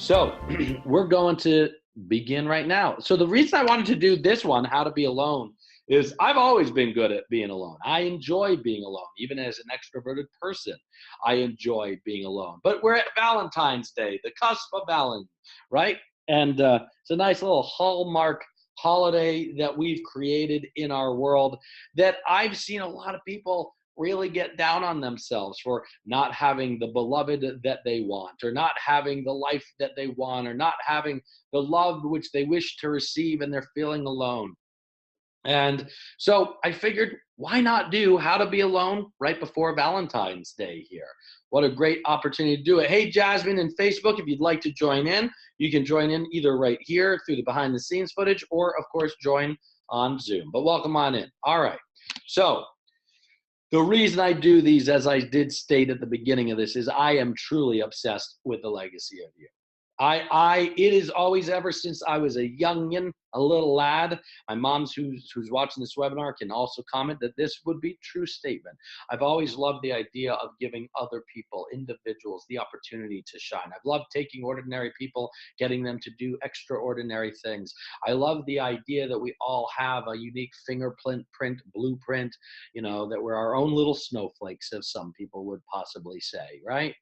So we're going to begin right now. So the reason I wanted to do this one, How to Be Alone, is I've always been good at being alone. I enjoy being alone, even as an extroverted person. I enjoy being alone. But we're at Valentine's Day, the cusp of Valentine, right? And it's a nice little hallmark holiday that we've created in our world that I've seen a lot of people really get down on themselves for not having the beloved that they want, or not having the life that they want, or not having the love which they wish to receive, and they're feeling alone. And so I figured, why not do How to Be Alone right before Valentine's Day here? What a great opportunity to do it. Hey, Jasmine in Facebook, if you'd like to join in, you can join in either right here through the behind the scenes footage, or of course, join on Zoom. But welcome on in. All right. So the reason I do these, as I did state at the beginning of this, is I am truly obsessed with the legacy of you. It is always, ever since I was a youngin, a little lad. My mom's, who's watching this webinar, can also comment that this would be a true statement. I've always loved the idea of giving other people, individuals, the opportunity to shine. I've loved taking ordinary people, getting them to do extraordinary things. I love the idea that we all have a unique fingerprint, blueprint, that we're our own little snowflakes, as some people would possibly say, right?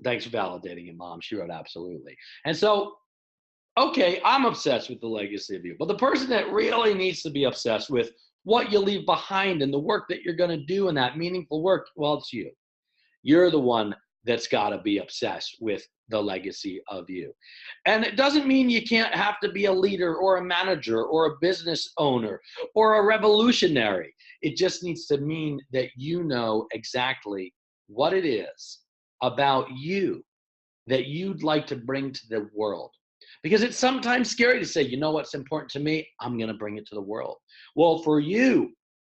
Thanks for validating it, Mom. She wrote absolutely. And so, okay, I'm obsessed with the legacy of you. But the person that really needs to be obsessed with what you leave behind and the work that you're going to do in that meaningful work, well, it's you. You're the one that's got to be obsessed with the legacy of you. And it doesn't mean you can't have to be a leader or a manager or a business owner or a revolutionary. It just needs to mean that you know exactly what it is about you that you'd like to bring to the world. Because it's sometimes scary to say, you know what's important to me? I'm going to bring it to the world. Well, for you,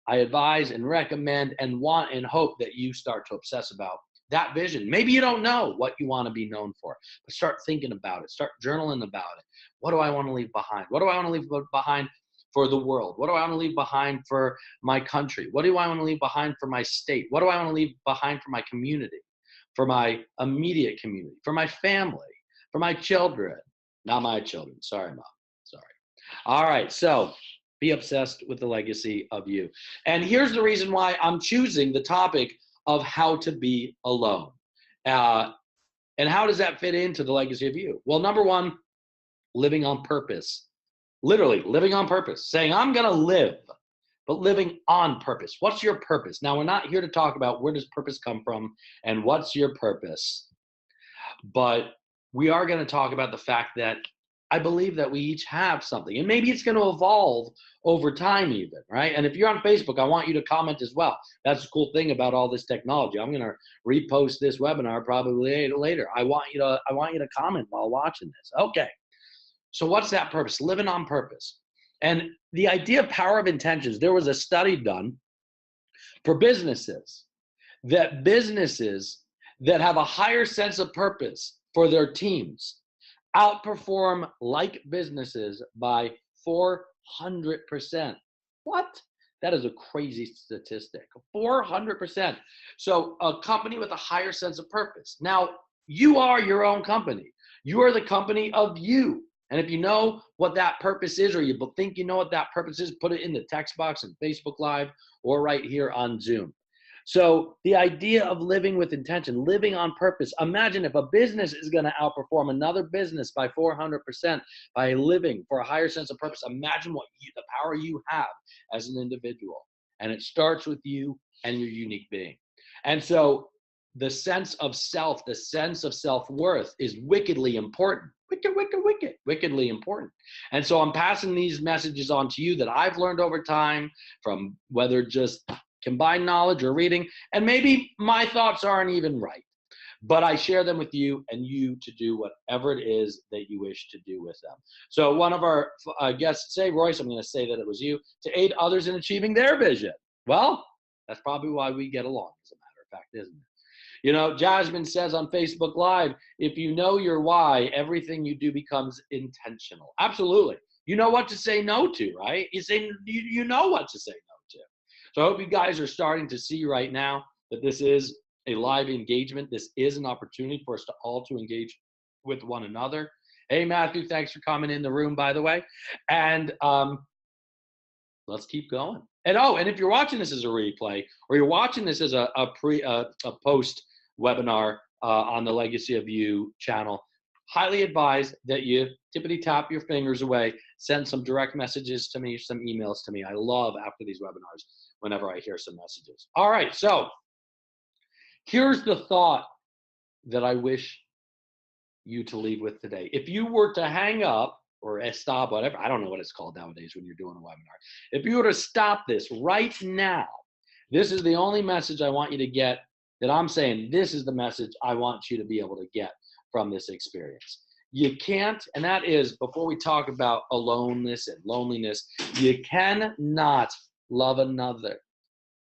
I advise and recommend and want and hope that you start to obsess about that vision. Maybe you don't know what you want to be known for, but start thinking about it. Start journaling about it. What do I want to leave behind? What do I want to leave behind for the world? What do I want to leave behind for my country? What do I want to leave behind for my state? What do I want to leave behind for my community? For my immediate community, for my family, for my children. Not my children. Sorry, Mom. Sorry. All right. So be obsessed with the legacy of you. And here's the reason why I'm choosing the topic of how to be alone. And how does that fit into the legacy of you? Well, number one, living on purpose. Literally living on purpose. Saying, I'm going to live, but living on purpose. What's your purpose? Now, we're not here to talk about where does purpose come from and what's your purpose, but we are going to talk about the fact that I believe that we each have something, and maybe it's going to evolve over time even, right? And if you're on Facebook, I want you to comment as well. That's the cool thing about all this technology. I'm going to repost this webinar probably later. I want you to comment while watching this. Okay. So what's that purpose? Living on purpose. And the idea of power of intentions, there was a study done for businesses that have a higher sense of purpose for their teams outperform like businesses by 400%. What? That is a crazy statistic. 400%. So a company with a higher sense of purpose. Now, you are your own company. You are the company of you. And if you know what that purpose is, or you think you know what that purpose is, put it in the text box in Facebook Live or right here on Zoom. So the idea of living with intention, living on purpose. Imagine if a business is going to outperform another business by 400% by living for a higher sense of purpose. Imagine the power you have as an individual. And it starts with you and your unique being. And so the sense of self, the sense of self-worth is wickedly important. Wickedly important. And so I'm passing these messages on to you that I've learned over time, from whether just combined knowledge or reading, and maybe my thoughts aren't even right, but I share them with you and you to do whatever it is that you wish to do with them. So one of our guests say, Royce, I'm going to say that it was you, to aid others in achieving their vision. Well, that's probably why we get along, as a matter of fact, isn't it? You know, Jasmine says on Facebook Live, if you know your why, everything you do becomes intentional. Absolutely. You know what to say no to, right? You know what to say no to. So I hope you guys are starting to see right now that this is a live engagement. This is an opportunity for us to all to engage with one another. Hey, Matthew, thanks for coming in the room, by the way. And let's keep going. And and if you're watching this as a replay, or you're watching this as a post webinar on the Legacy of You channel, highly advise that you tippity tap your fingers away, send some direct messages to me, some emails to me. I love after these webinars whenever I hear some messages. All right, so here's the thought that I wish you to leave with today. If you were to hang up or stop, whatever, I don't know what it's called nowadays when you're doing a webinar. If you were to stop this right now, this is the only message I want you to get, that I'm saying this is the message I want you to be able to get from this experience. You can't, and that is, before we talk about aloneness and loneliness, you cannot love another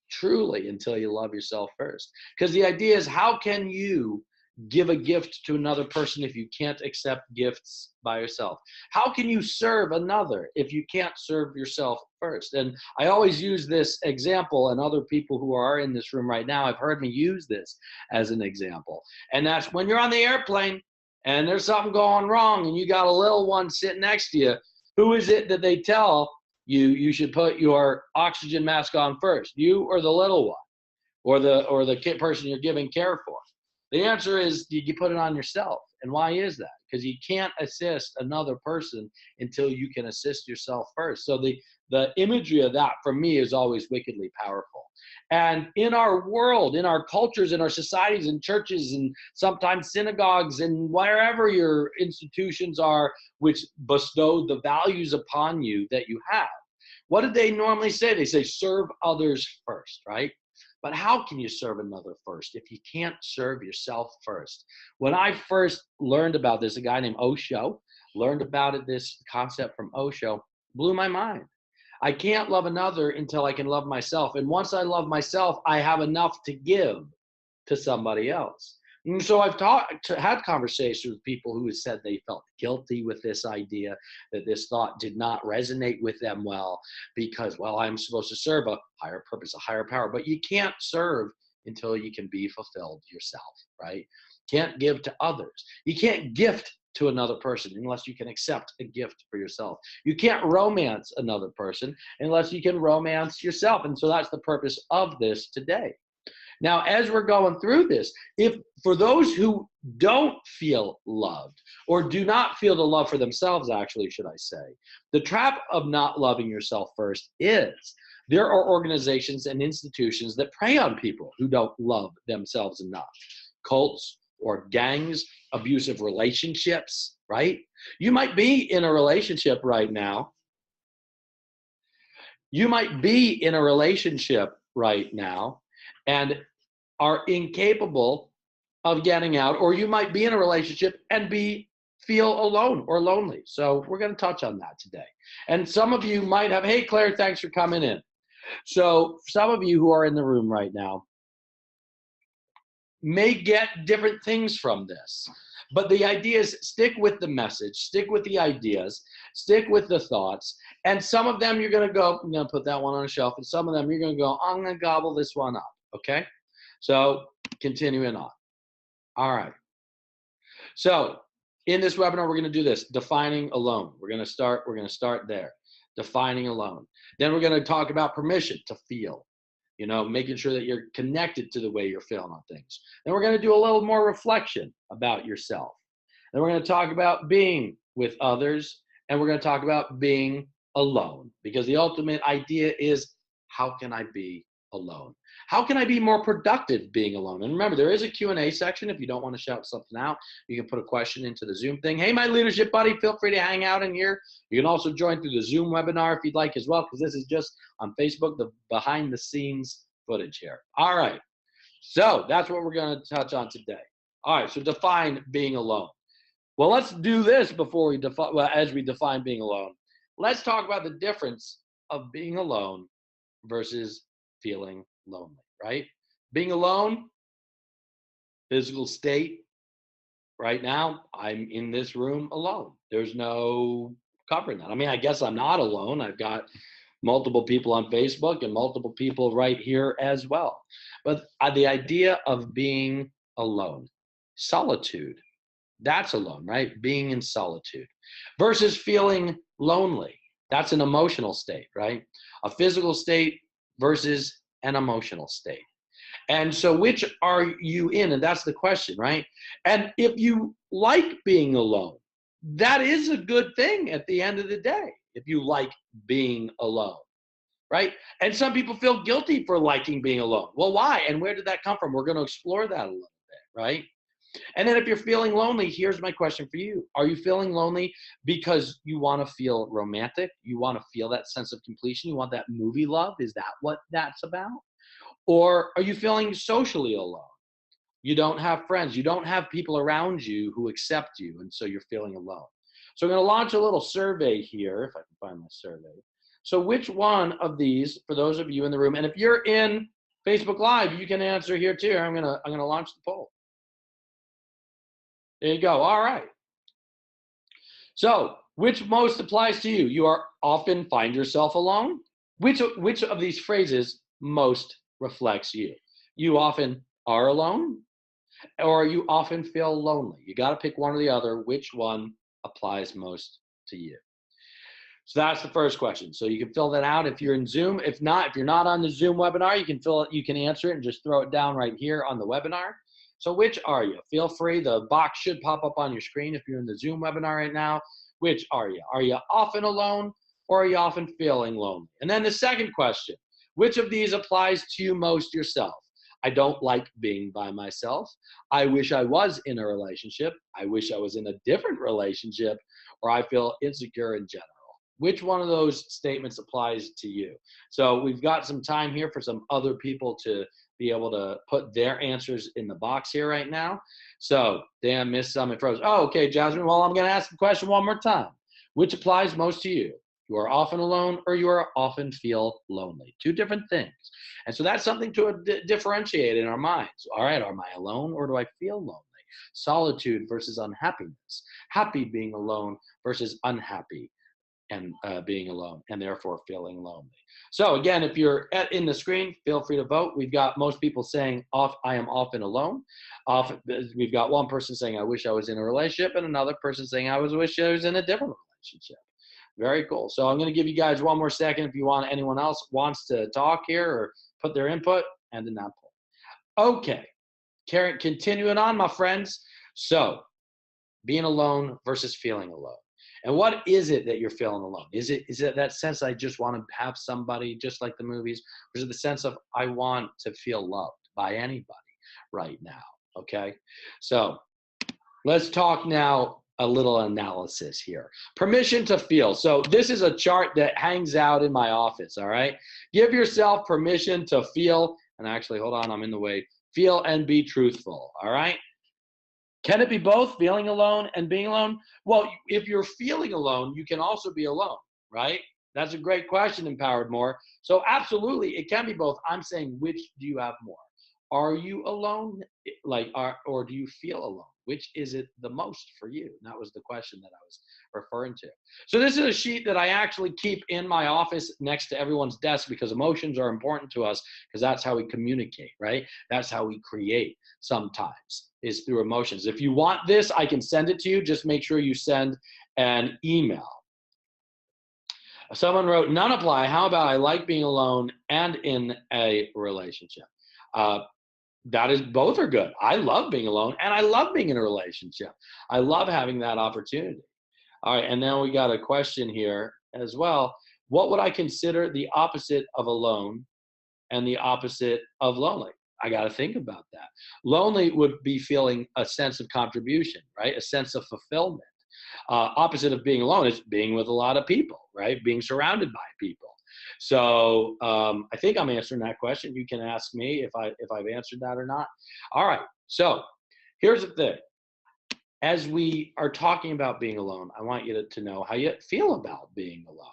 truly until you love yourself first. Because the idea is, how can you give a gift to another person if you can't accept gifts by yourself? How can you serve another if you can't serve yourself first? And I always use this example, and other people who are in this room right now have heard me use this as an example. And that's when you're on the airplane and there's something going wrong and you got a little one sitting next to you. Who is it that they tell you should put your oxygen mask on first? You or the little one, or the person you're giving care for? The answer is you put it on yourself. And why is that? Because you can't assist another person until you can assist yourself first. So the imagery of that for me is always wickedly powerful. And in our world, in our cultures, in our societies, in churches, and sometimes synagogues, and wherever your institutions are, which bestow the values upon you that you have, what did they normally say? They say, serve others first, right? But how can you serve another first if you can't serve yourself first? When I first learned about this, a guy named Osho learned about it, this concept from Osho, blew my mind. I can't love another until I can love myself. And once I love myself, I have enough to give to somebody else. And so I've had conversations with people who have said they felt guilty with this idea, that this thought did not resonate with them well, because, well, I'm supposed to serve a higher purpose, a higher power. But you can't serve until you can be fulfilled yourself, right? Can't give to others. You can't gift to another person unless you can accept a gift for yourself. You can't romance another person unless you can romance yourself. And so that's the purpose of this today. Now, as we're going through this, if for those who don't feel loved, or do not feel the love for themselves, actually, should I say, the trap of not loving yourself first is there are organizations and institutions that prey on people who don't love themselves enough. Cults or gangs, abusive relationships, right? You might be in a relationship right now. You might be in a relationship right now and are incapable of getting out, or you might be in a relationship and feel alone or lonely. So we're going to touch on that today. And some of you might have, hey, Claire, thanks for coming in. So some of you who are in the room right now may get different things from this. But the idea is, stick with the message, stick with the ideas, stick with the thoughts. And some of them you're going to go, I'm going to put that one on a shelf. And some of them you're going to go, I'm going to gobble this one up. Okay? So continuing on. All right. So in this webinar, we're going to do this, defining alone. We're going to start there, defining alone. Then we're going to talk about permission to feel, making sure that you're connected to the way you're feeling on things. Then we're going to do a little more reflection about yourself. Then we're going to talk about being with others, and we're going to talk about being alone, because the ultimate idea is, how can I be alone? How can I be more productive being alone? And remember, there is a Q&A section. If you don't want to shout something out, you can put a question into the Zoom thing. Hey, my leadership buddy, feel free to hang out in here. You can also join through the Zoom webinar if you'd like as well, because this is just on Facebook, the behind the scenes footage here. All right. So that's what we're going to touch on today. All right. So define being alone. Well, let's do this before we define, as we define being alone. Let's talk about the difference of being alone versus feeling lonely, right? Being alone, physical state. Right now, I'm in this room alone. There's no covering that. I mean, I guess I'm not alone. I've got multiple people on Facebook and multiple people right here as well. But the idea of being alone, solitude, That's alone, right? Being in solitude versus feeling lonely. That's an emotional state, right? A physical state versus an emotional state. And so, which are you in? And that's the question, right? And if you like being alone, that is a good thing at the end of the day, if you like being alone, right? And some people feel guilty for liking being alone. Well, why? And where did that come from? We're going to explore that a little bit, right? And then if you're feeling lonely, here's my question for you. Are you feeling lonely because you want to feel romantic? You want to feel that sense of completion? You want that movie love? Is that what that's about? Or are you feeling socially alone? You don't have friends. You don't have people around you who accept you. And so you're feeling alone. So I'm going to launch a little survey here, if I can find my survey. So which one of these, for those of you in the room, and if you're in Facebook Live, you can answer here too. I'm gonna launch the poll. There you go. All right. So which most applies to you? You are often find yourself alone. Which of these phrases most reflects you? You often are alone, or you often feel lonely. You got to pick one or the other. Which one applies most to you? So that's the first question. So you can fill that out if you're in Zoom. If not, if you're not on the Zoom webinar, you can fill it, you can answer it and just throw it down right here on the webinar. So which are you? Feel free. The box should pop up on your screen if you're in the Zoom webinar right now. Which are you? Are you often alone, or are you often feeling lonely? And then the second question, which of these applies to you most yourself? I don't like being by myself. I wish I was in a relationship. I wish I was in a different relationship, or I feel insecure in general. Which one of those statements applies to you? So we've got some time here for some other people to be able to put their answers in the box here right now. So Dan missed some and froze. Oh, okay, Jasmine. Well, I'm going to ask the question one more time. Which applies most to you? You are often alone, or you are often feel lonely. Two different things. And so that's something to differentiate in our minds. All right, am I alone, or do I feel lonely? Solitude versus unhappiness. Happy being alone versus unhappy and being alone, and therefore feeling lonely. So again, if you're in the screen, feel free to vote. We've got most people saying I am often alone. We've got one person saying I wish I was in a relationship, and another person saying I wish I was in a different relationship. Very cool. So I'm going to give you guys one more second if you want, anyone else wants to talk here or put their input, and in that poll. Okay, Karen, continuing on, my friends. So being alone versus feeling alone. And what is it that you're feeling alone? Is it that sense I just want to have somebody, just like the movies? Or is it the sense of I want to feel loved by anybody right now? Okay, so let's talk now a little analysis here. Permission to feel. So this is a chart that hangs out in my office, all right? Give yourself permission to feel, and actually, hold on, I'm in the way. Feel and be truthful, all right? Can it be both, feeling alone and being alone? Well, if you're feeling alone, you can also be alone, right? That's a great question, Empowered More. So absolutely, it can be both. I'm saying, which do you have more? Are you alone, or do you feel alone? Which is it the most for you? And that was the question that I was referring to. So this is a sheet that I actually keep in my office next to everyone's desk, because emotions are important to us, because that's how we communicate, right? That's how we create sometimes, is through emotions. If you want this, I can send it to you. Just make sure you send an email. Someone wrote, none apply. How about I like being alone and in a relationship? That is, both are good. I love being alone and I love being in a relationship. I love having that opportunity. All right, and then we got a question here as well. What would I consider the opposite of alone and the opposite of lonely? I got to think about that. Lonely would be feeling a sense of contribution, right? A sense of fulfillment. Opposite of being alone is being with a lot of people, right? Being surrounded by people. So I think I'm answering that question. You can ask me if I've answered that or not. All right. So here's the thing. As we are talking about being alone, I want you to know how you feel about being alone.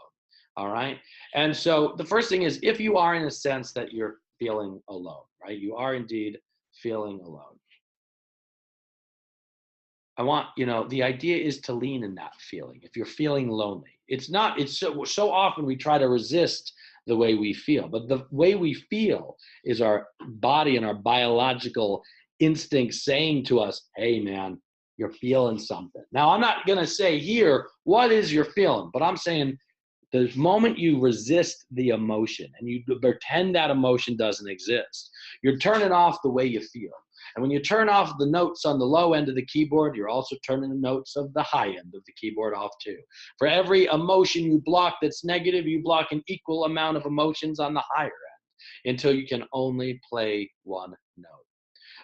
All right. And so the first thing is, if you are in a sense that you're feeling alone, right? You are indeed feeling alone. I want, the idea is to lean in that feeling. If you're feeling lonely, it's so often we try to resist the way we feel, but the way we feel is our body and our biological instinct saying to us, hey man, You're feeling something. Now, I'm not going to say here, what is your feeling? But I'm saying the moment you resist the emotion and you pretend that emotion doesn't exist, you're turning off the way you feel. And when you turn off the notes on the low end of the keyboard, you're also turning the notes of the high end of the keyboard off too. For every emotion you block that's negative, you block an equal amount of emotions on the higher end until you can only play one note.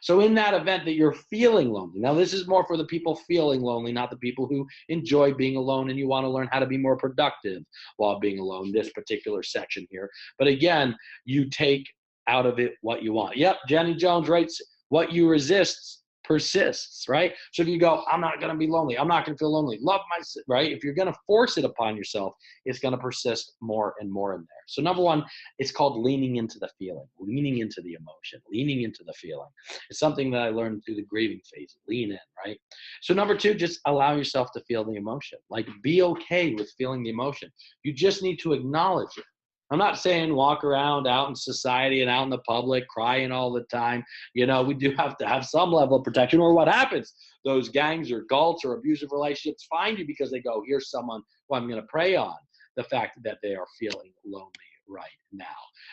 So in that event that you're feeling lonely, now this is more for the people feeling lonely, not the people who enjoy being alone and you want to learn how to be more productive while being alone, this particular section here. But again, you take out of it what you want. Yep, Jenny Jones writes, what you resist persists, right? So if you go, I'm not going to be lonely, I'm not going to feel lonely, love myself, right? If you're going to force it upon yourself, it's going to persist more and more in there. So number one, it's called leaning into the feeling, leaning into the emotion, leaning into the feeling. It's something that I learned through the grieving phase, lean in, right? So number two, just allow yourself to feel the emotion. Like, be okay with feeling the emotion. You just need to acknowledge it. I'm not saying walk around out in society and out in the public crying all the time. You know, we do have to have some level of protection, or what happens? Those gangs or cults or abusive relationships find you because they go, here's someone who I'm going to prey on the fact that they are feeling lonely right now.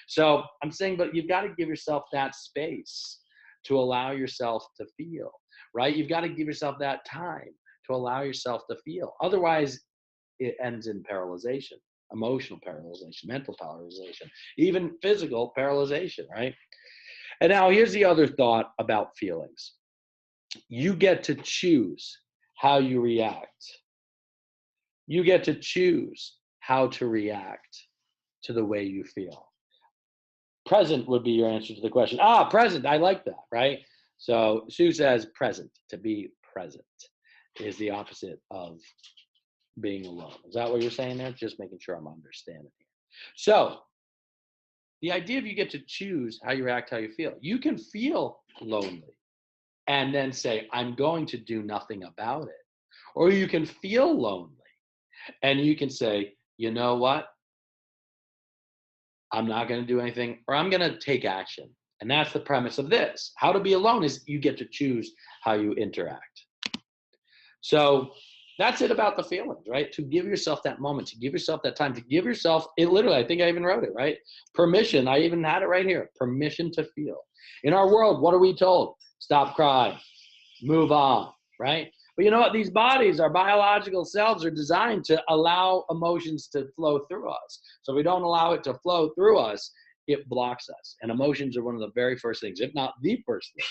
So I'm saying, but you've got to give yourself that space to allow yourself to feel, right? You've got to give yourself that time to allow yourself to feel. Otherwise, it ends in paralyzation. Emotional paralyzation, mental paralyzation, even physical paralyzation, right? And now here's the other thought about feelings. You get to choose how you react. You get to choose how to react to the way you feel. Present would be your answer to the question. Present, I like that, right? So Sue says present. To be present is the opposite of being alone. Is that what you're saying there? Just making sure I'm understanding here. So the idea of you get to choose how you react, how you feel. You can feel lonely and then say, I'm going to do nothing about it. Or you can feel lonely and you can say, you know what? I'm not going to do anything, or I'm going to take action. And that's the premise of this. How to be alone is you get to choose how you interact. So that's it about the feelings, right? To give yourself that moment, to give yourself that time, to give yourself it. Literally, I think I even wrote it, right? Permission. I even had it right here. Permission to feel. In our world, what are we told? Stop crying, move on, right? But you know what? These bodies, our biological selves, are designed to allow emotions to flow through us. So if we don't allow it to flow through us, it blocks us. And emotions are one of the very first things, if not the first thing,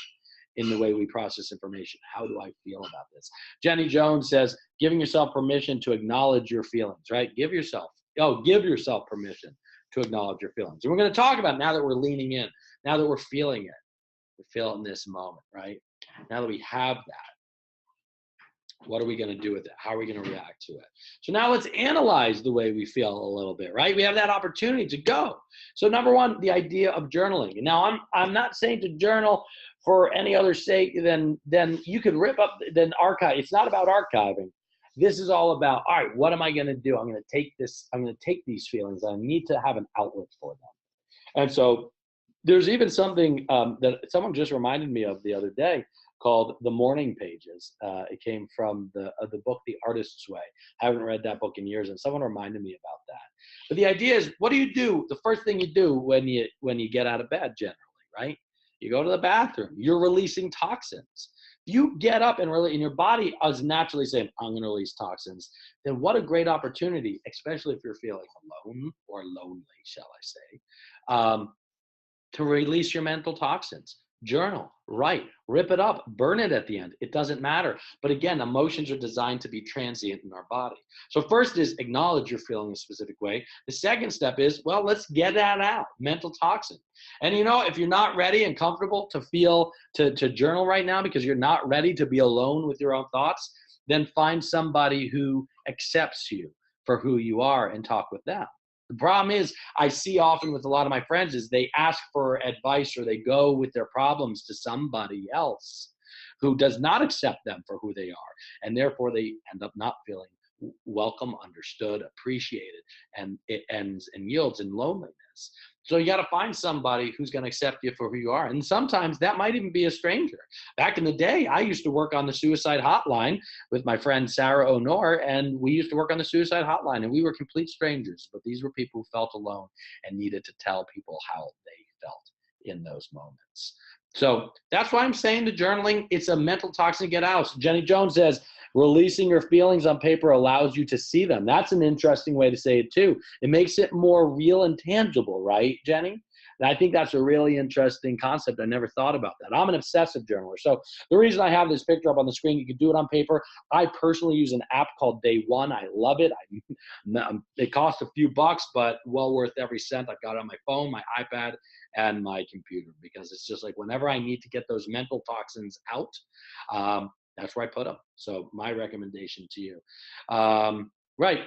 in the way we process information. How do I feel about this? Jenny Jones says, giving yourself permission to acknowledge your feelings, right? Give yourself permission to acknowledge your feelings. And we're going to talk about, now that we're leaning in, now that we're feeling it, we're feeling this moment, right? Now that we have that, what are we going to do with it? How are we going to react to it? So now let's analyze the way we feel a little bit, right? We have that opportunity to go. So number one, the idea of journaling. Now I'm not saying to journal for any other sake than you could rip up, then archive. It's not about archiving. This is all about, all right, what am I going to do? I'm going to take these feelings. I need to have an outlet for them. And so there's even something that someone just reminded me of the other day called The Morning Pages. It came from the book, The Artist's Way. I haven't read that book in years, and someone reminded me about that. But the idea is, what do you do? The first thing you do when you get out of bed, generally, right? You go to the bathroom. You're releasing toxins. You get up and really, and your body is naturally saying, I'm going to release toxins. Then what a great opportunity, especially if you're feeling alone or lonely, shall I say, to release your mental toxins. Journal, write, rip it up, burn it at the end. It doesn't matter. But again, emotions are designed to be transient in our body. So first is acknowledge you're feeling a specific way. The second step is, well, let's get that out, mental toxin. And you know, if you're not ready and comfortable to feel, to journal right now because you're not ready to be alone with your own thoughts, then find somebody who accepts you for who you are and talk with them. The problem is, I see often with a lot of my friends is they ask for advice or they go with their problems to somebody else who does not accept them for who they are. And therefore they end up not feeling welcome, understood, appreciated, and it ends and yields in loneliness. So you got to find somebody who's going to accept you for who you are. And sometimes that might even be a stranger. Back in the day, I used to work on the suicide hotline with my friend Sarah Honor, and we used to work on the suicide hotline, and we were complete strangers, but these were people who felt alone and needed to tell people how they felt in those moments. So that's why I'm saying the journaling, it's a mental toxin to get out. So Jenny Jones says, releasing your feelings on paper allows you to see them. That's an interesting way to say it too. It makes it more real and tangible, right, Jenny? And I think that's a really interesting concept. I never thought about that. I'm an obsessive journaler. So the reason I have this picture up on the screen, you can do it on paper. I personally use an app called Day One. I love it. It costs a few bucks, but well worth every cent. I've got it on my phone, my iPad, and my computer, because it's just like whenever I need to get those mental toxins out, that's where I put them. So my recommendation to you. Right.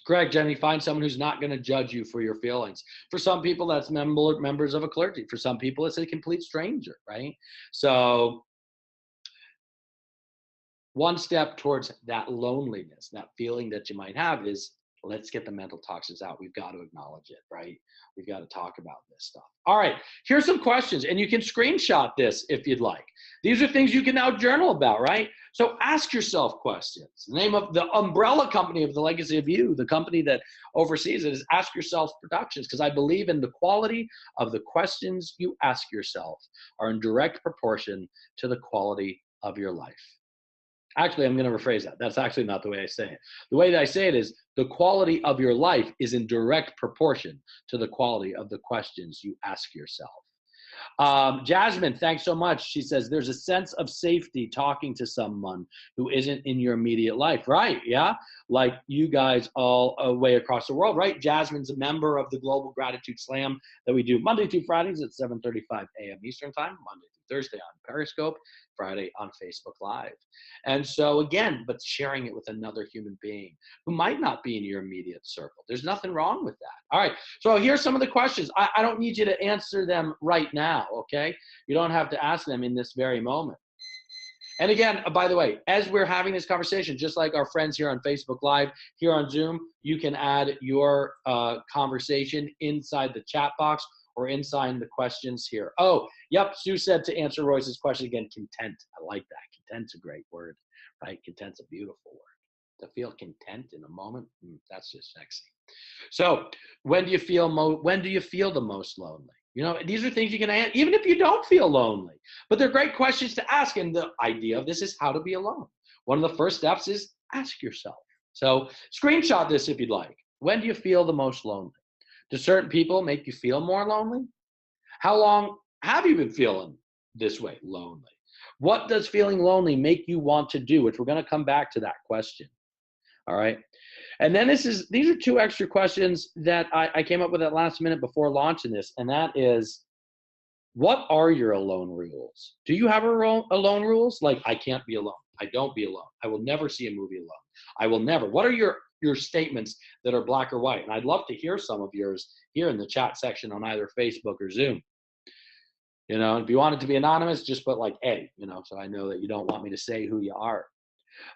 Correct, Jenny. Find someone who's not going to judge you for your feelings. For some people, that's members of a clergy. For some people, it's a complete stranger, right? So one step towards that loneliness, that feeling that you might have, is let's get the mental toxins out. We've got to acknowledge it, right? We've got to talk about this stuff. All right, here's some questions, and you can screenshot this if you'd like. These are things you can now journal about, right? So ask yourself questions. The name of the umbrella company of the Legacy of You, the company that oversees it, is Ask Yourself Productions, because I believe in the quality of the questions you ask yourself are in direct proportion to the quality of your life. Actually, I'm going to rephrase that. That's actually not the way I say it. The way that I say it is the quality of your life is in direct proportion to the quality of the questions you ask yourself. Jasmine, thanks so much. She says, there's a sense of safety talking to someone who isn't in your immediate life. Right, yeah? Like you guys all way across the world, right? Jasmine's a member of the Global Gratitude Slam that we do Monday through Fridays at 7:35 a.m. Eastern Time, Monday through Thursday on Periscope, Friday on Facebook Live. And so again, but sharing it with another human being who might not be in your immediate circle. There's nothing wrong with that. All right, so here's some of the questions. I don't need you to answer them right now, okay? You don't have to ask them in this very moment. And again, by the way, as we're having this conversation, just like our friends here on Facebook Live, here on Zoom, you can add your conversation inside the chat box or inside the questions here. Oh, yep, Sue said to answer Royce's question again, content. I like that. Content's a great word, right? Content's a beautiful word. To feel content in a moment, that's just sexy. So when do you feel the most lonely? You know, these are things you can answer, even if you don't feel lonely. But they're great questions to ask. And the idea of this is how to be alone. One of the first steps is ask yourself. So screenshot this if you'd like. When do you feel the most lonely? Do certain people make you feel more lonely? How long have you been feeling this way, lonely? What does feeling lonely make you want to do? Which we're going to come back to that question. All right. And then these are two extra questions that I came up with at last minute before launching this. And that is, what are your alone rules? Do you have alone rules? Like, I can't be alone. I don't be alone. I will never see a movie alone. I will never. What are your statements that are black or white? And I'd love to hear some of yours here in the chat section on either Facebook or Zoom. You know, if you want it to be anonymous, just put like A, you know, so I know that you don't want me to say who you are.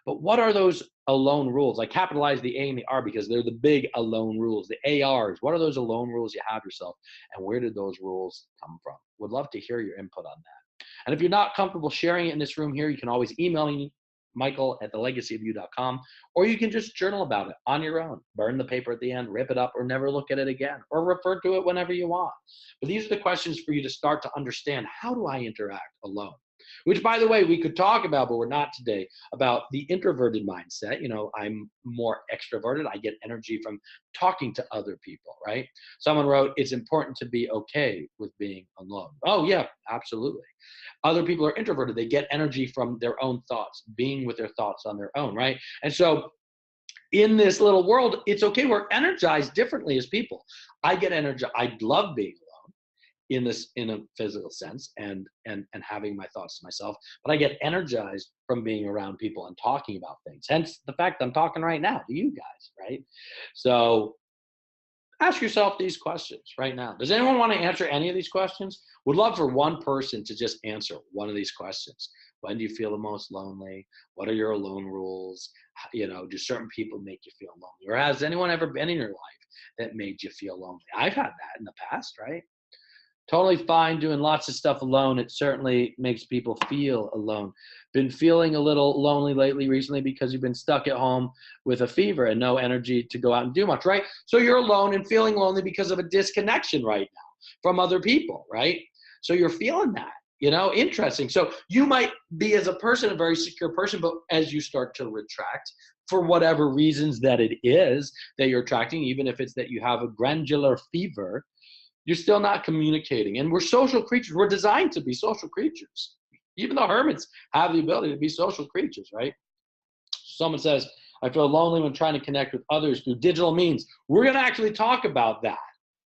But what are those alone rules? I capitalize the A and the R because they're the big alone rules, the ARs. What are those alone rules you have yourself, and where did those rules come from? Would love to hear your input on that. And if you're not comfortable sharing it in this room here, you can always email me, michael@thelegacyofyou.com, or you can just journal about it on your own. Burn the paper at the end, rip it up, or never look at it again, or refer to it whenever you want. But these are the questions for you to start to understand, how do I interact alone? Which, by the way, we could talk about, but we're not today, about the introverted mindset. You know, I'm more extroverted. I get energy from talking to other people, right? Someone wrote, it's important to be okay with being alone. Oh, yeah, absolutely. Other people are introverted. They get energy from their own thoughts, being with their thoughts on their own, right? And so in this little world, it's okay. We're energized differently as people. I get energy. I love being in a physical sense and having my thoughts to myself, but I get energized from being around people and talking about things, hence the fact I'm talking right now to you guys, right? So Ask yourself these questions right now. Does anyone want to answer any of these questions? Would love for one person to just answer one of these questions. When do you feel the most lonely? What are your alone rules? Do certain people make you feel lonely? Or has anyone ever been in your life that made you feel lonely? I've had that in the past, right? Totally fine doing lots of stuff alone. It certainly makes people feel alone. Been feeling a little lonely lately recently because you've been stuck at home with a fever and no energy to go out and do much, right? So you're alone and feeling lonely because of a disconnection right now from other people, right? So you're feeling that, interesting. So you might be, as a person, a very secure person, but as you start to retract, for whatever reasons that it is that you're attracting, even if it's that you have a glandular fever, you're still not communicating. And we're social creatures. We're designed to be social creatures. Even the hermits have the ability to be social creatures, right? Someone says, I feel lonely when trying to connect with others through digital means. We're going to actually talk about that.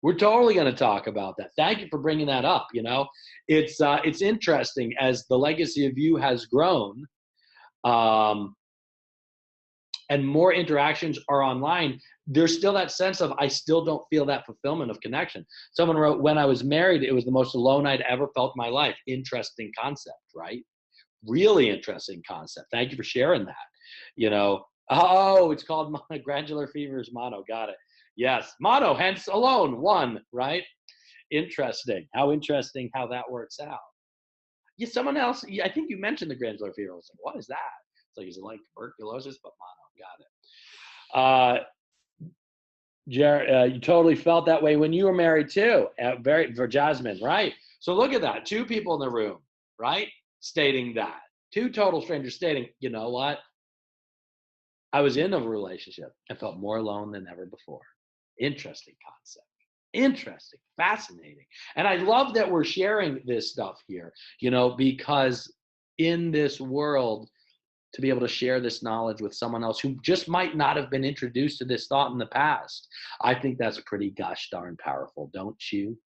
We're totally going to talk about that. Thank you for bringing that up. It's interesting as the legacy of you has grown, and more interactions are online, there's still that sense of, I still don't feel that fulfillment of connection. Someone wrote, when I was married, it was the most alone I'd ever felt in my life. Interesting concept, right? Really interesting concept. Thank you for sharing that. Oh, it's called glandular fever is mono. Got it. Yes, mono, hence alone, one, right? Interesting. How interesting how that works out. Yeah, someone else, I think you mentioned the glandular fever. I was like, what is that? It's like, is it like tuberculosis, but mono? Got it. You totally felt that way when you were married too. For Jasmine, right? So look at that. Two people in the room, right? Stating that. Two total strangers stating, you know what? I was in a relationship and felt more alone than ever before. Interesting concept. Interesting. Fascinating. And I love that we're sharing this stuff here, because in this world, to be able to share this knowledge with someone else who just might not have been introduced to this thought in the past. I think that's pretty gosh darn powerful, don't you?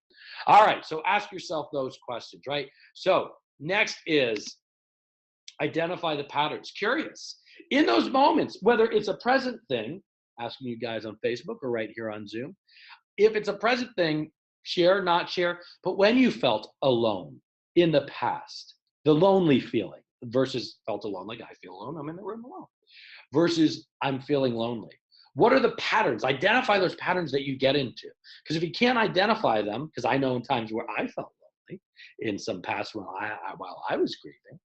All right, so ask yourself those questions, right? So next is identify the patterns. Curious. In those moments, whether it's a present thing, asking you guys on Facebook or right here on Zoom, if it's a present thing, share, not share, but when you felt alone in the past, the lonely feeling, versus felt alone, like I feel alone, I'm in the room alone, versus I'm feeling lonely. What are the patterns? Identify those patterns that you get into. Because if you can't identify them, because I know in times where I felt lonely in some past while I was grieving,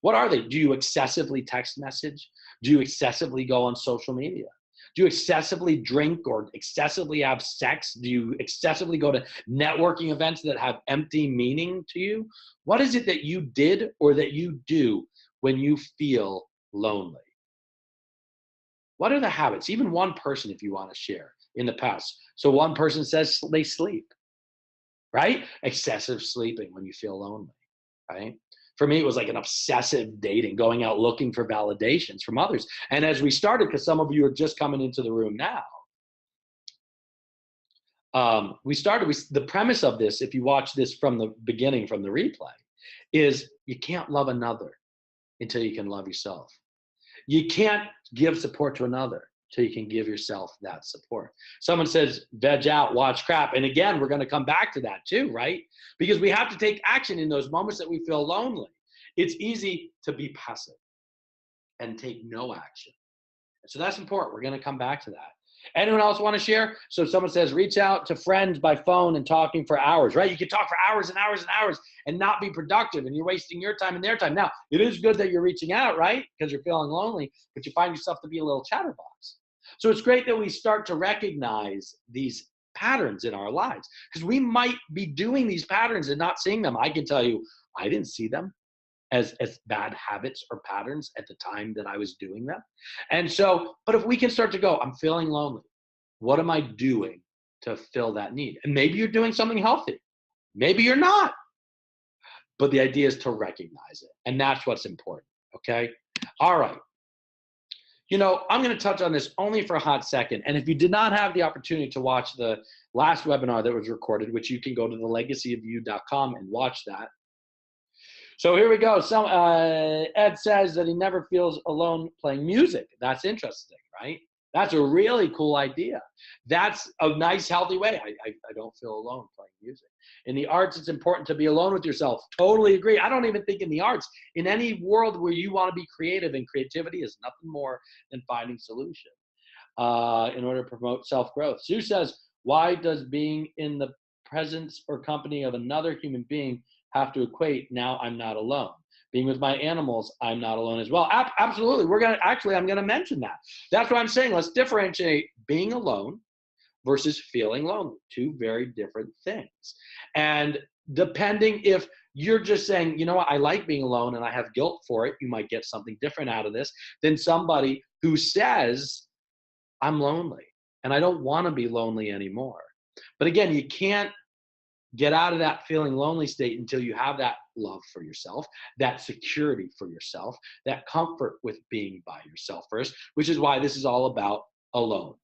what are they? Do you excessively text message? Do you excessively go on social media? Do you excessively drink or excessively have sex? Do you excessively go to networking events that have empty meaning to you? What is it that you did or that you do when you feel lonely? What are the habits? Even one person, if you want to share in the past. So one person says they sleep, right? Excessive sleeping when you feel lonely, right? For me, it was like an obsessive dating, going out looking for validations from others. And as we started, because some of you are just coming into the room now, the premise of this, if you watch this from the beginning, from the replay, is you can't love another until you can love yourself. You can't give support to another till you can give yourself that support. Someone says, veg out, watch crap. And again, we're going to come back to that too, right? Because we have to take action in those moments that we feel lonely. It's easy to be passive and take no action. So that's important. We're going to come back to that. Anyone else want to share? So someone says, reach out to friends by phone and talking for hours, right? You can talk for hours and hours and hours and not be productive, and you're wasting your time and their time. Now, it is good that you're reaching out, right? Because you're feeling lonely, but you find yourself to be a little chatterbox. So it's great that we start to recognize these patterns in our lives, because we might be doing these patterns and not seeing them. I can tell you, I didn't see them as bad habits or patterns at the time that I was doing them. And so, but if we can start to go, I'm feeling lonely. What am I doing to fill that need? And maybe you're doing something healthy. Maybe you're not. But the idea is to recognize it. And that's what's important. Okay? All right. I'm going to touch on this only for a hot second. And if you did not have the opportunity to watch the last webinar that was recorded, which you can go to thelegacyofyou.com and watch that. So here we go. Ed says that he never feels alone playing music. That's interesting, right? That's a really cool idea. That's a nice, healthy way. I don't feel alone playing music. In the arts, it's important to be alone with yourself. Totally agree. I don't even think in the arts, in any world where you want to be creative, and creativity is nothing more than finding solutions in order to promote self-growth. Sue says, why does being in the presence or company of another human being have to equate, now I'm not alone? Being with my animals, I'm not alone as well. Absolutely. I'm going to mention that. That's what I'm saying. Let's differentiate being alone versus feeling lonely. Two very different things. And depending if you're just saying, you know what, I like being alone and I have guilt for it, you might get something different out of this than somebody who says, I'm lonely and I don't want to be lonely anymore. But again, you can't get out of that feeling lonely state until you have that love for yourself, that security for yourself, that comfort with being by yourself first, which is why this is all about alone,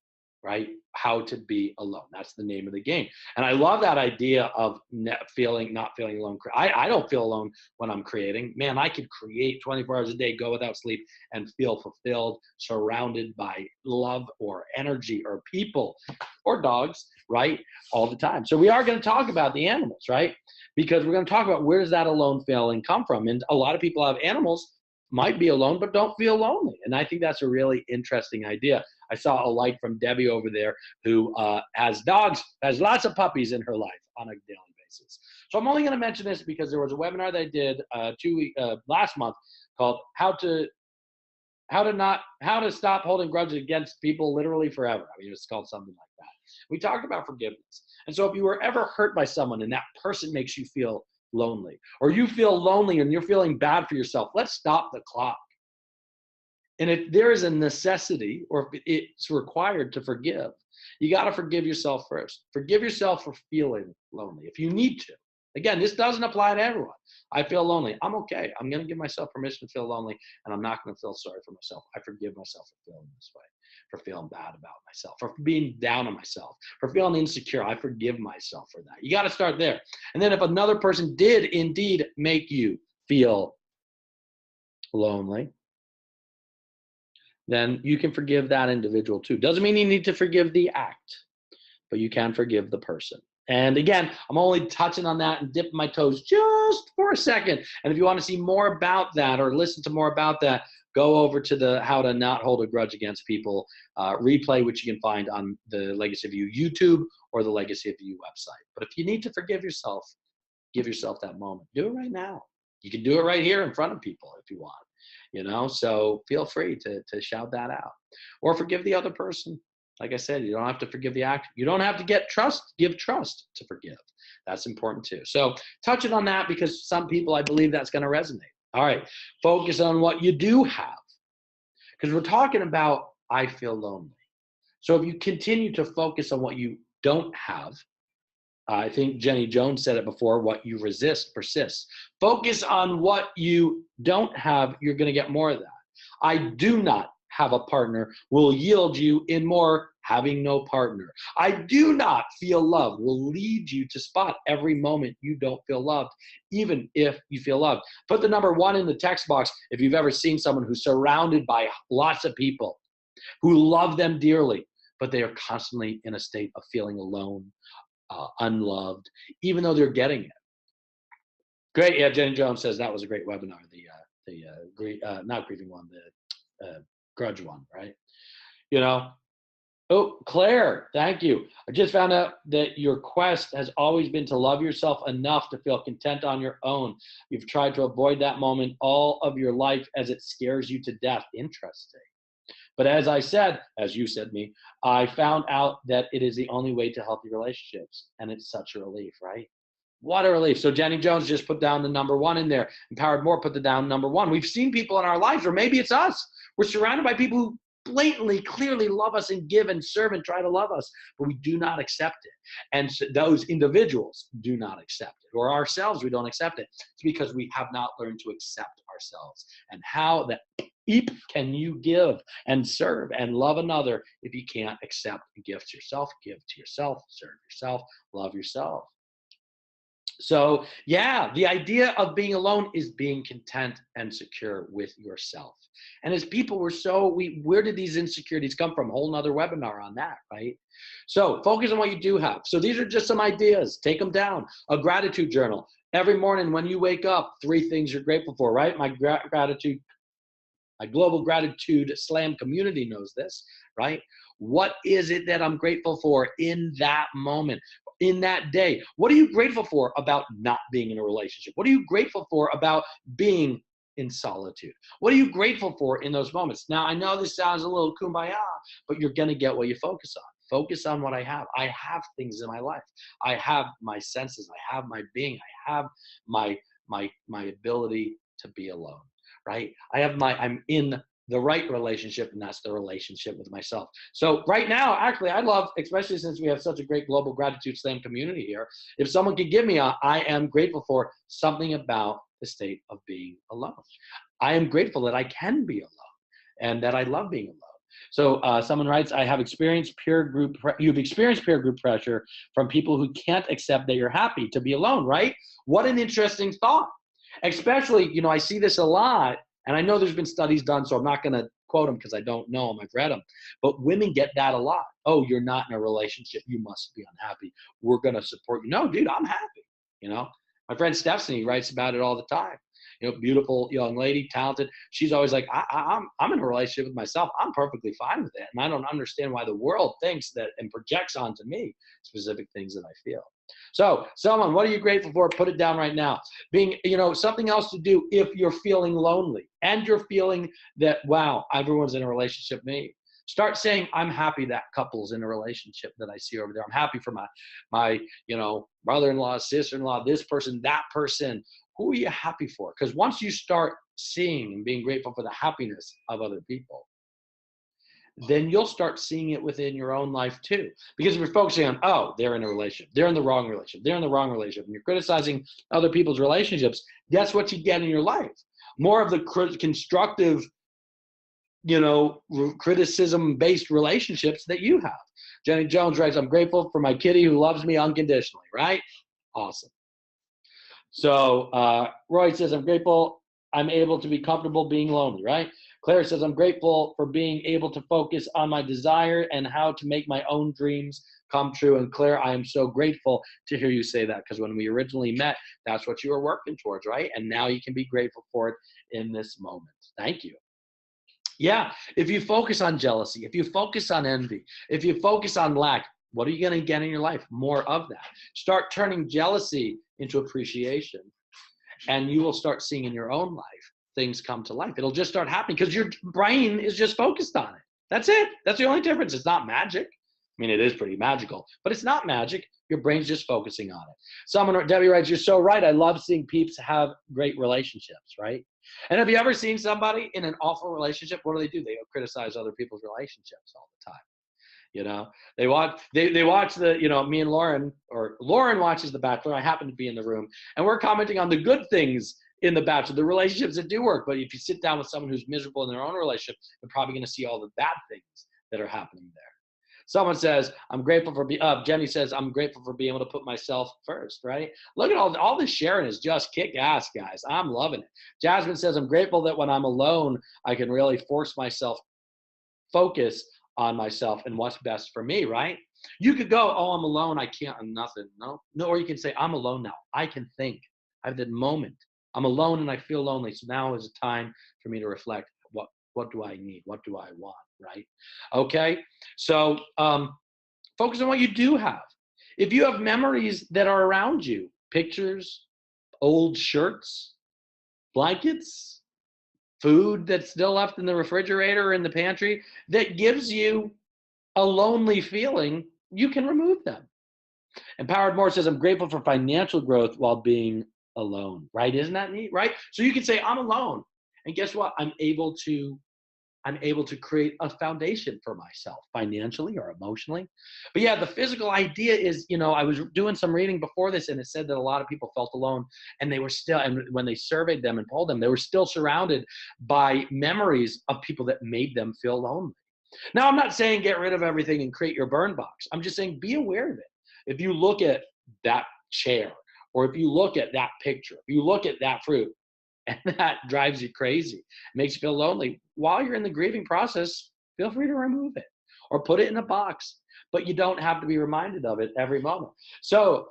right? How to be alone. That's the name of the game. And I love that idea of not feeling alone. I don't feel alone when I'm creating. Man, I could create 24 hours a day, go without sleep, and feel fulfilled, surrounded by love or energy or people or dogs, right? All the time. So we are going to talk about the animals, right? Because we're going to talk about where does that alone feeling come from. And a lot of people have animals, might be alone, but don't feel lonely. And I think that's a really interesting idea. I saw a like from Debbie over there who has dogs, has lots of puppies in her life on a daily basis. So I'm only going to mention this because there was a webinar that I did last month called how to stop holding grudges against people literally forever. I mean, it's called something like that. We talked about forgiveness. And so if you were ever hurt by someone and that person makes you feel lonely, or you feel lonely and you're feeling bad for yourself, let's stop the clock. And if there is a necessity or if it's required to forgive, you got to forgive yourself first. Forgive yourself for feeling lonely if you need to. Again, this doesn't apply to everyone. I feel lonely. I'm okay. I'm going to give myself permission to feel lonely, and I'm not going to feel sorry for myself. I forgive myself for feeling this way, for feeling bad about myself, for being down on myself, for feeling insecure. I forgive myself for that. You got to start there. And then if another person did indeed make you feel lonely, then you can forgive that individual too. Doesn't mean you need to forgive the act, but you can forgive the person. And again, I'm only touching on that and dipping my toes just for a second. And if you want to see more about that or listen to more about that, go over to the How to Not Hold a Grudge Against People replay, which you can find on the Legacy of You YouTube or the Legacy of You website. But if you need to forgive yourself, give yourself that moment. Do it right now. You can do it right here in front of people if you want, so feel free to shout that out. Or forgive the other person. Like I said, you don't have to forgive the act. You don't have to give trust to forgive. That's important too. So touching on that because some people, I believe that's going to resonate. All right, focus on what you do have. Because we're talking about, I feel lonely. So if you continue to focus on what you don't have, I think Jenny Jones said it before, what you resist persists. Focus on what you don't have, you're going to get more of that. I do not have a partner will yield you in more having no partner. I do not feel love will lead you to spot every moment you don't feel loved, even if you feel loved. Put the number 1 in the text box if you've ever seen someone who's surrounded by lots of people who love them dearly, but they are constantly in a state of feeling alone, unloved, even though they're getting it. Great. Yeah, Jenny Jones says that was a great webinar. Not grieving one, the grudge one, right? Oh, Claire, thank you. I just found out that your quest has always been to love yourself enough to feel content on your own. You've tried to avoid that moment all of your life as it scares you to death. Interesting. But as you said me, I found out that it is the only way to healthy relationships. And it's such a relief, right? What a relief. So Jenny Jones just put down the number 1 in there. Empowered More put the down number 1. We've seen people in our lives, or maybe it's us. We're surrounded by people who blatantly, clearly love us and give and serve and try to love us, but we do not accept it. And so those individuals do not accept it, or ourselves, we don't accept it. It's because we have not learned to accept ourselves. And how that can you give and serve and love another if you can't accept and give to yourself, serve yourself, love yourself. So yeah, the idea of being alone is being content and secure with yourself. And as people, where did these insecurities come from? A whole nother webinar on that, right? So focus on what you do have. So these are just some ideas. Take them down. A gratitude journal. Every morning when you wake up, 3 things you're grateful for, right? My global gratitude slam community knows this, right? What is it that I'm grateful for in that moment, in that day? What are you grateful for about not being in a relationship? What are you grateful for about being in solitude? What are you grateful for in those moments? Now, I know this sounds a little kumbaya, but you're going to get what you focus on. Focus on what I have. I have things in my life. I have my senses. I have my being. I have my ability to be alone, right? I'm in the right relationship, and that's the relationship with myself. So right now, actually, I love, especially since we have such a great global gratitude slam community here, if someone could give me I am grateful for something about the state of being alone. I am grateful that I can be alone and that I love being alone. So someone writes, you've experienced peer group pressure from people who can't accept that you're happy to be alone, right? What an interesting thought. Especially, I see this a lot, and I know there's been studies done, so I'm not going to quote them because I don't know them. I've read them. But women get that a lot. Oh, you're not in a relationship. You must be unhappy. We're going to support you. No, dude, I'm happy. My friend Stephanie writes about it all the time. Beautiful young lady, talented. She's always like, I'm in a relationship with myself. I'm perfectly fine with it. And I don't understand why the world thinks that and projects onto me specific things that I feel. So, someone, what are you grateful for? Put it down right now. Being, something else to do if you're feeling lonely and you're feeling that, wow, everyone's in a relationship with me. Start saying, I'm happy that couple's in a relationship that I see over there. I'm happy for my brother-in-law, sister-in-law, this person, that person. Who are you happy for? Because once you start seeing and being grateful for the happiness of other people, then you'll start seeing it within your own life too. Because if you're focusing on, oh, they're in a relationship, they're in the wrong relationship, they're in the wrong relationship, and you're criticizing other people's relationships, that's what you get in your life. More of the constructive, criticism-based relationships that you have. Jenny Jones writes, I'm grateful for my kitty who loves me unconditionally, right? Awesome. So Roy says, I'm grateful I'm able to be comfortable being lonely, right? Claire says, I'm grateful for being able to focus on my desire and how to make my own dreams come true. And Claire, I am so grateful to hear you say that, because when we originally met, that's what you were working towards, right? And now you can be grateful for it in this moment. Thank you. Yeah, if you focus on jealousy, if you focus on envy, if you focus on lack, what are you going to get in your life? More of that. Start turning jealousy into appreciation, and you will start seeing in your own life things come to life. It'll just start happening because your brain is just focused on it. That's it. That's the only difference. It's not magic. I mean, it is pretty magical, but it's not magic. Your brain's just focusing on it. Debbie writes, you're so right. I love seeing peeps have great relationships, right? And have you ever seen somebody in an awful relationship? What do? They criticize other people's relationships all the time. They watch me and Lauren, or Lauren watches The Bachelor. I happen to be in the room, and we're commenting on the good things in The Bachelor, the relationships that do work. But if you sit down with someone who's miserable in their own relationship, you're probably going to see all the bad things that are happening there. Someone says, I'm grateful for Jenny says, I'm grateful for being able to put myself first, right? Look at all this sharing is just kick ass, guys. I'm loving it. Jasmine says, I'm grateful that when I'm alone, I can really force myself, focus on myself and what's best for me, right? You could go, oh, I'm alone. I can't, I'm nothing. No, or you can say, I'm alone now. I can think. I have that moment. I'm alone and I feel lonely. So now is a time for me to reflect. What do I need? What do I want? Right? Okay. So focus on what you do have. If you have memories that are around you, pictures, old shirts, blankets, food that's still left in the refrigerator or in the pantry that gives you a lonely feeling, you can remove them. Empowered More says, I'm grateful for financial growth while being alone, right? Isn't that neat, right? So you can say, I'm alone. And guess what? I'm able to create a foundation for myself financially or emotionally. But yeah, the physical idea is, I was doing some reading before this, and it said that a lot of people felt alone, and they were still, and when they surveyed them and polled them, they were still surrounded by memories of people that made them feel lonely. Now, I'm not saying get rid of everything and create your burn box. I'm just saying be aware of it. If you look at that chair or if you look at that picture, if you look at that fruit, and that drives you crazy, makes you feel lonely, while you're in the grieving process, feel free to remove it or put it in a box. But you don't have to be reminded of it every moment. So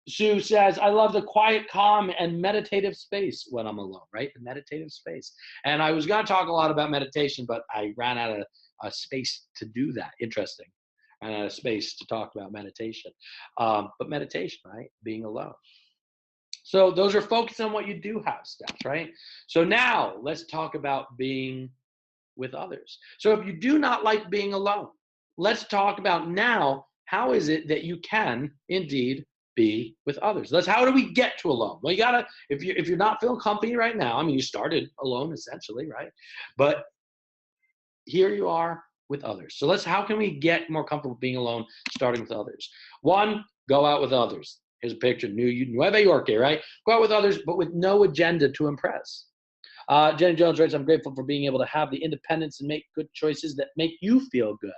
Sue says, I love the quiet, calm, and meditative space when I'm alone, right? The meditative space. And I was going to talk a lot about meditation, but I ran out of space to do that. Interesting. Ran out of space to talk about meditation. But meditation, right? Being alone. So those are focused on what you do have steps, right? So now let's talk about being with others. So if you do not like being alone, let's talk about now, how is it that you can indeed be with others? How do we get to alone? Well, you gotta, if you're not feeling company right now, I mean, you started alone essentially, right? But here you are with others. So how can we get more comfortable being alone, starting with others? One, go out with others. Here's a picture, Nueva York, right? Go out with others, but with no agenda to impress. Jenny Jones writes, I'm grateful for being able to have the independence and make good choices that make you feel good.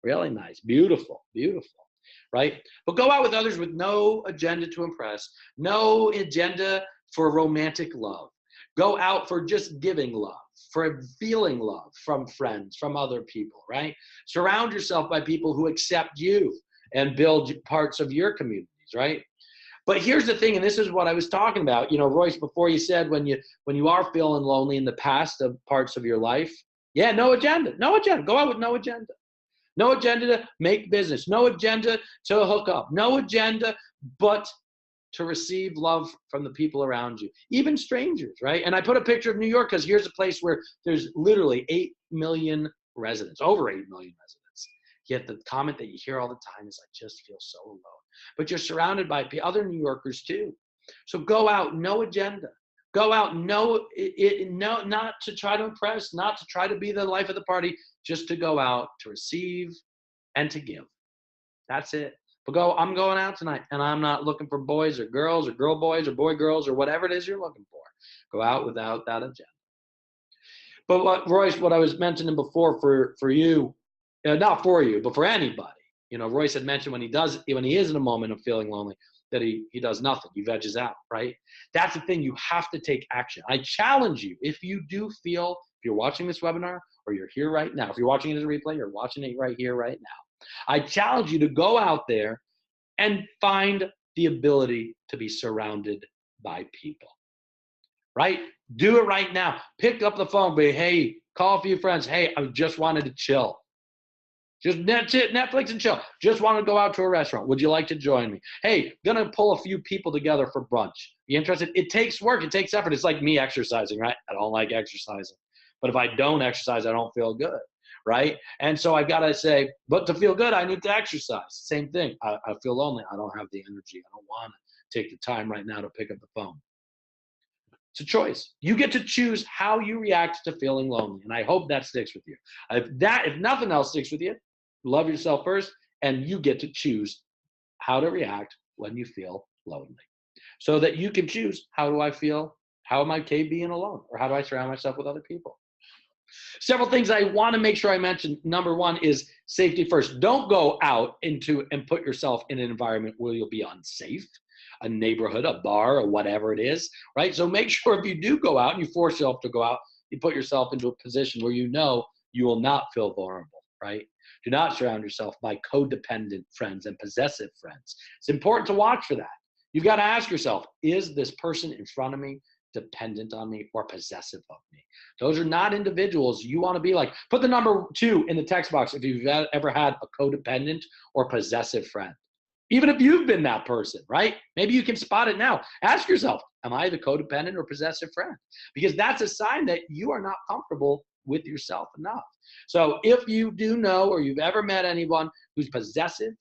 Really nice. Beautiful, beautiful, right? But go out with others with no agenda to impress, no agenda for romantic love. Go out for just giving love, for feeling love from friends, from other people, right? Surround yourself by people who accept you and build parts of your communities, right? But here's the thing, and this is what I was talking about. Royce, before you said when you are feeling lonely in the past of parts of your life, yeah, no agenda. Go out with no agenda. No agenda to make business. No agenda to hook up. No agenda but to receive love from the people around you, even strangers, right? And I put a picture of New York because here's a place where there's literally 8 million residents, over 8 million residents. Yet the comment that you hear all the time is, I just feel so alone. But you're surrounded by other New Yorkers too. So go out, no agenda. Go out, not to try to impress, not to try to be the life of the party, just to go out to receive and to give. That's it. But I'm going out tonight, and I'm not looking for boys or girls or girl boys or boy girls or whatever it is you're looking for. Go out without that agenda. But Royce, what I was mentioning before for you, not for you, but for anybody. Royce had mentioned when he is in a moment of feeling lonely, that he does nothing. He veges out, right? That's the thing. You have to take action. I challenge you, if you're watching this webinar or you're here right now, if you're watching it as a replay, you're watching it right here, right now. I challenge you to go out there and find the ability to be surrounded by people, right? Do it right now. Pick up the phone, be, hey, call a few friends. Hey, I just wanted to chill. Just Netflix and chill. Just want to go out to a restaurant. Would you like to join me? Hey, gonna pull a few people together for brunch. You interested? It takes work. It takes effort. It's like me exercising, right? I don't like exercising. But if I don't exercise, I don't feel good, right? And so I've got to say, but to feel good, I need to exercise. Same thing. I feel lonely. I don't have the energy. I don't want to take the time right now to pick up the phone. It's a choice. You get to choose how you react to feeling lonely. And I hope that sticks with you. If nothing else sticks with you, love yourself first, and you get to choose how to react when you feel lonely. So that you can choose, how do I feel? How am I okay being alone? Or how do I surround myself with other people? Several things I want to make sure I mention. Number one is safety first. Don't go out and put yourself in an environment where you'll be unsafe, a neighborhood, a bar, or whatever it is, right? So make sure if you do go out and you force yourself to go out, you put yourself into a position where you will not feel vulnerable, right? Do not surround yourself by codependent friends and possessive friends. It's important to watch for that. You've got to ask yourself, is this person in front of me dependent on me or possessive of me? Those are not individuals you want to be like. Put the number 2 in the text box if you've ever had a codependent or possessive friend. Even if you've been that person, right? Maybe you can spot it now. Ask yourself, am I the codependent or possessive friend? Because that's a sign that you are not comfortable with yourself enough. So if you do know, or you've ever met anyone who's possessive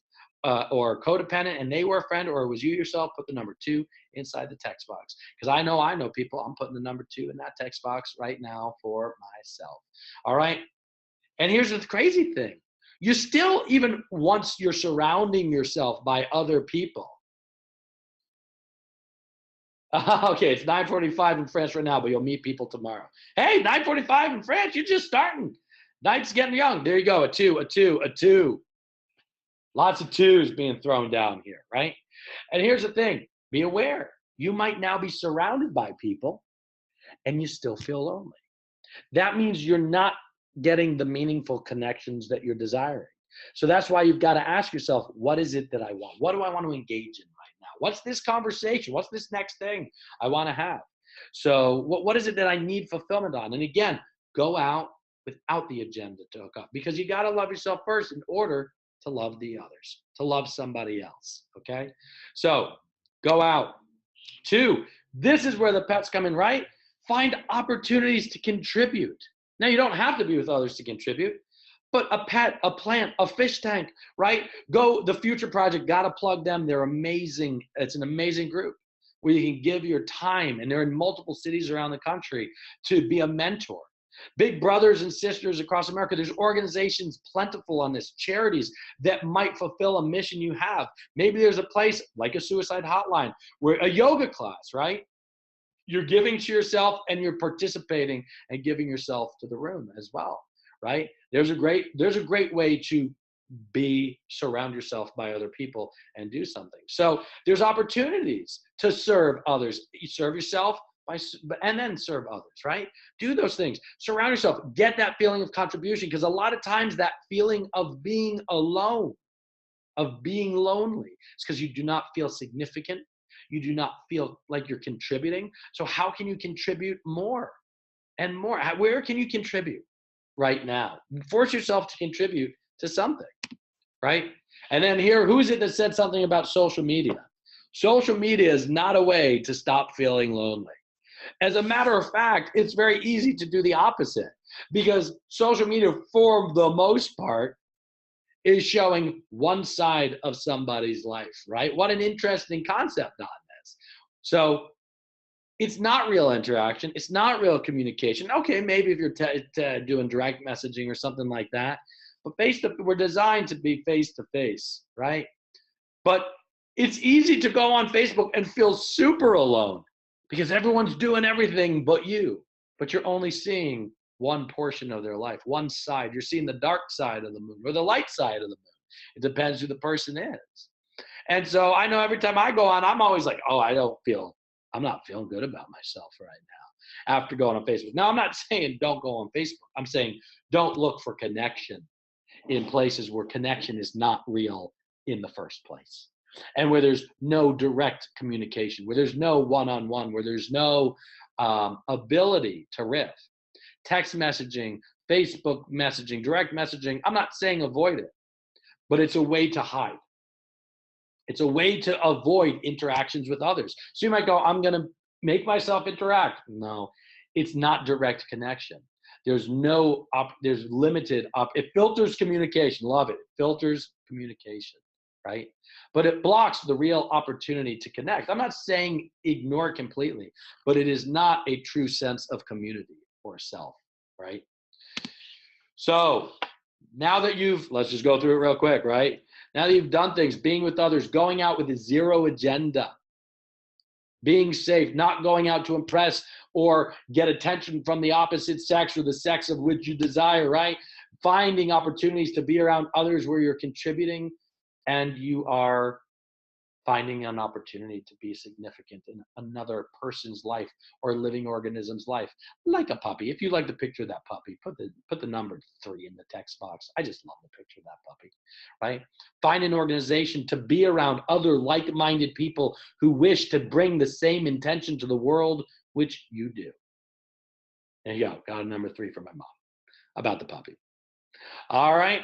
or codependent and they were a friend, or it was you yourself, put the number 2 inside the text box. Because I know people, I'm putting the number 2 in that text box right now for myself. All right. And here's the crazy thing. You still, even once you're surrounding yourself by other people. Okay, it's 9:45 in France right now, but you'll meet people tomorrow. Hey, 9:45 in France, you're just starting. Night's getting young. There you go, a 2, a 2, a 2. Lots of 2s being thrown down here, right? And here's the thing. Be aware. You might now be surrounded by people and you still feel lonely. That means you're not getting the meaningful connections that you're desiring. So that's why you've got to ask yourself, what is it that I want? What do I want to engage in right now? What's this conversation? What's this next thing I want to have? So what is it that I need fulfillment on? And again, go out without the agenda to hook up, because you got to love yourself first in order to love the others, to love somebody else. Okay. So go out. 2, this is where the pets come in, right? Find opportunities to contribute. Now, you don't have to be with others to contribute, but a pet, a plant, a fish tank, right? Go, the Future Project, got to plug them. They're amazing. It's an amazing group where you can give your time, and they're in multiple cities around the country, to be a mentor. Big brothers and sisters across America, there's organizations plentiful on this, charities that might fulfill a mission you have. Maybe there's a place like a suicide hotline, where a yoga class, right? You're giving to yourself and you're participating and giving yourself to the room as well, right? There's a great way to surround yourself by other people and do something. So there's opportunities to serve others. You serve yourself and then serve others, right? Do those things. Surround yourself. Get that feeling of contribution, because a lot of times that feeling of being alone, of being lonely, is because you do not feel significant. You do not feel like you're contributing. So how can you contribute more and more? Where can you contribute right now? Force yourself to contribute to something, right? And then here, who is it that said something about social media? Social media is not a way to stop feeling lonely. As a matter of fact, it's very easy to do the opposite, because social media, for the most part, is showing one side of somebody's life, right? What an interesting concept on this. So it's not real interaction. It's not real communication. Okay, maybe if you're doing direct messaging or something like that, but we're designed to be face to face, right? But it's easy to go on Facebook and feel super alone, because everyone's doing everything but you, but you're only seeing one portion of their life, one side. You're seeing the dark side of the moon or the light side of the moon. It depends who the person is. And so I know every time I go on, I'm always like, oh, I'm not feeling good about myself right now after going on Facebook. Now, I'm not saying don't go on Facebook. I'm saying don't look for connection in places where connection is not real in the first place, and where there's no direct communication, where there's no one-on-one, where there's no ability to riff. Text messaging, Facebook messaging, direct messaging, I'm not saying avoid it, but it's a way to hide. It's a way to avoid interactions with others. So you might go, I'm going to make myself interact. No, it's not direct connection. There's limited it filters communication. Love it. It filters communication, right? But it blocks the real opportunity to connect. I'm not saying ignore it completely, but it is not a true sense of community or self, right? So now that let's just go through it real quick, right? Now that you've done things, being with others, going out with a zero agenda, being safe, not going out to impress or get attention from the opposite sex or the sex of which you desire, right? Finding opportunities to be around others where you're contributing and you are finding an opportunity to be significant in another person's life or living organism's life, like a puppy. If you like the picture of that puppy, put the number 3 in the text box. I just love the picture of that puppy, right? Find an organization to be around other like-minded people who wish to bring the same intention to the world which you do. There you go. Got a number 3 from my mom about the puppy. All right.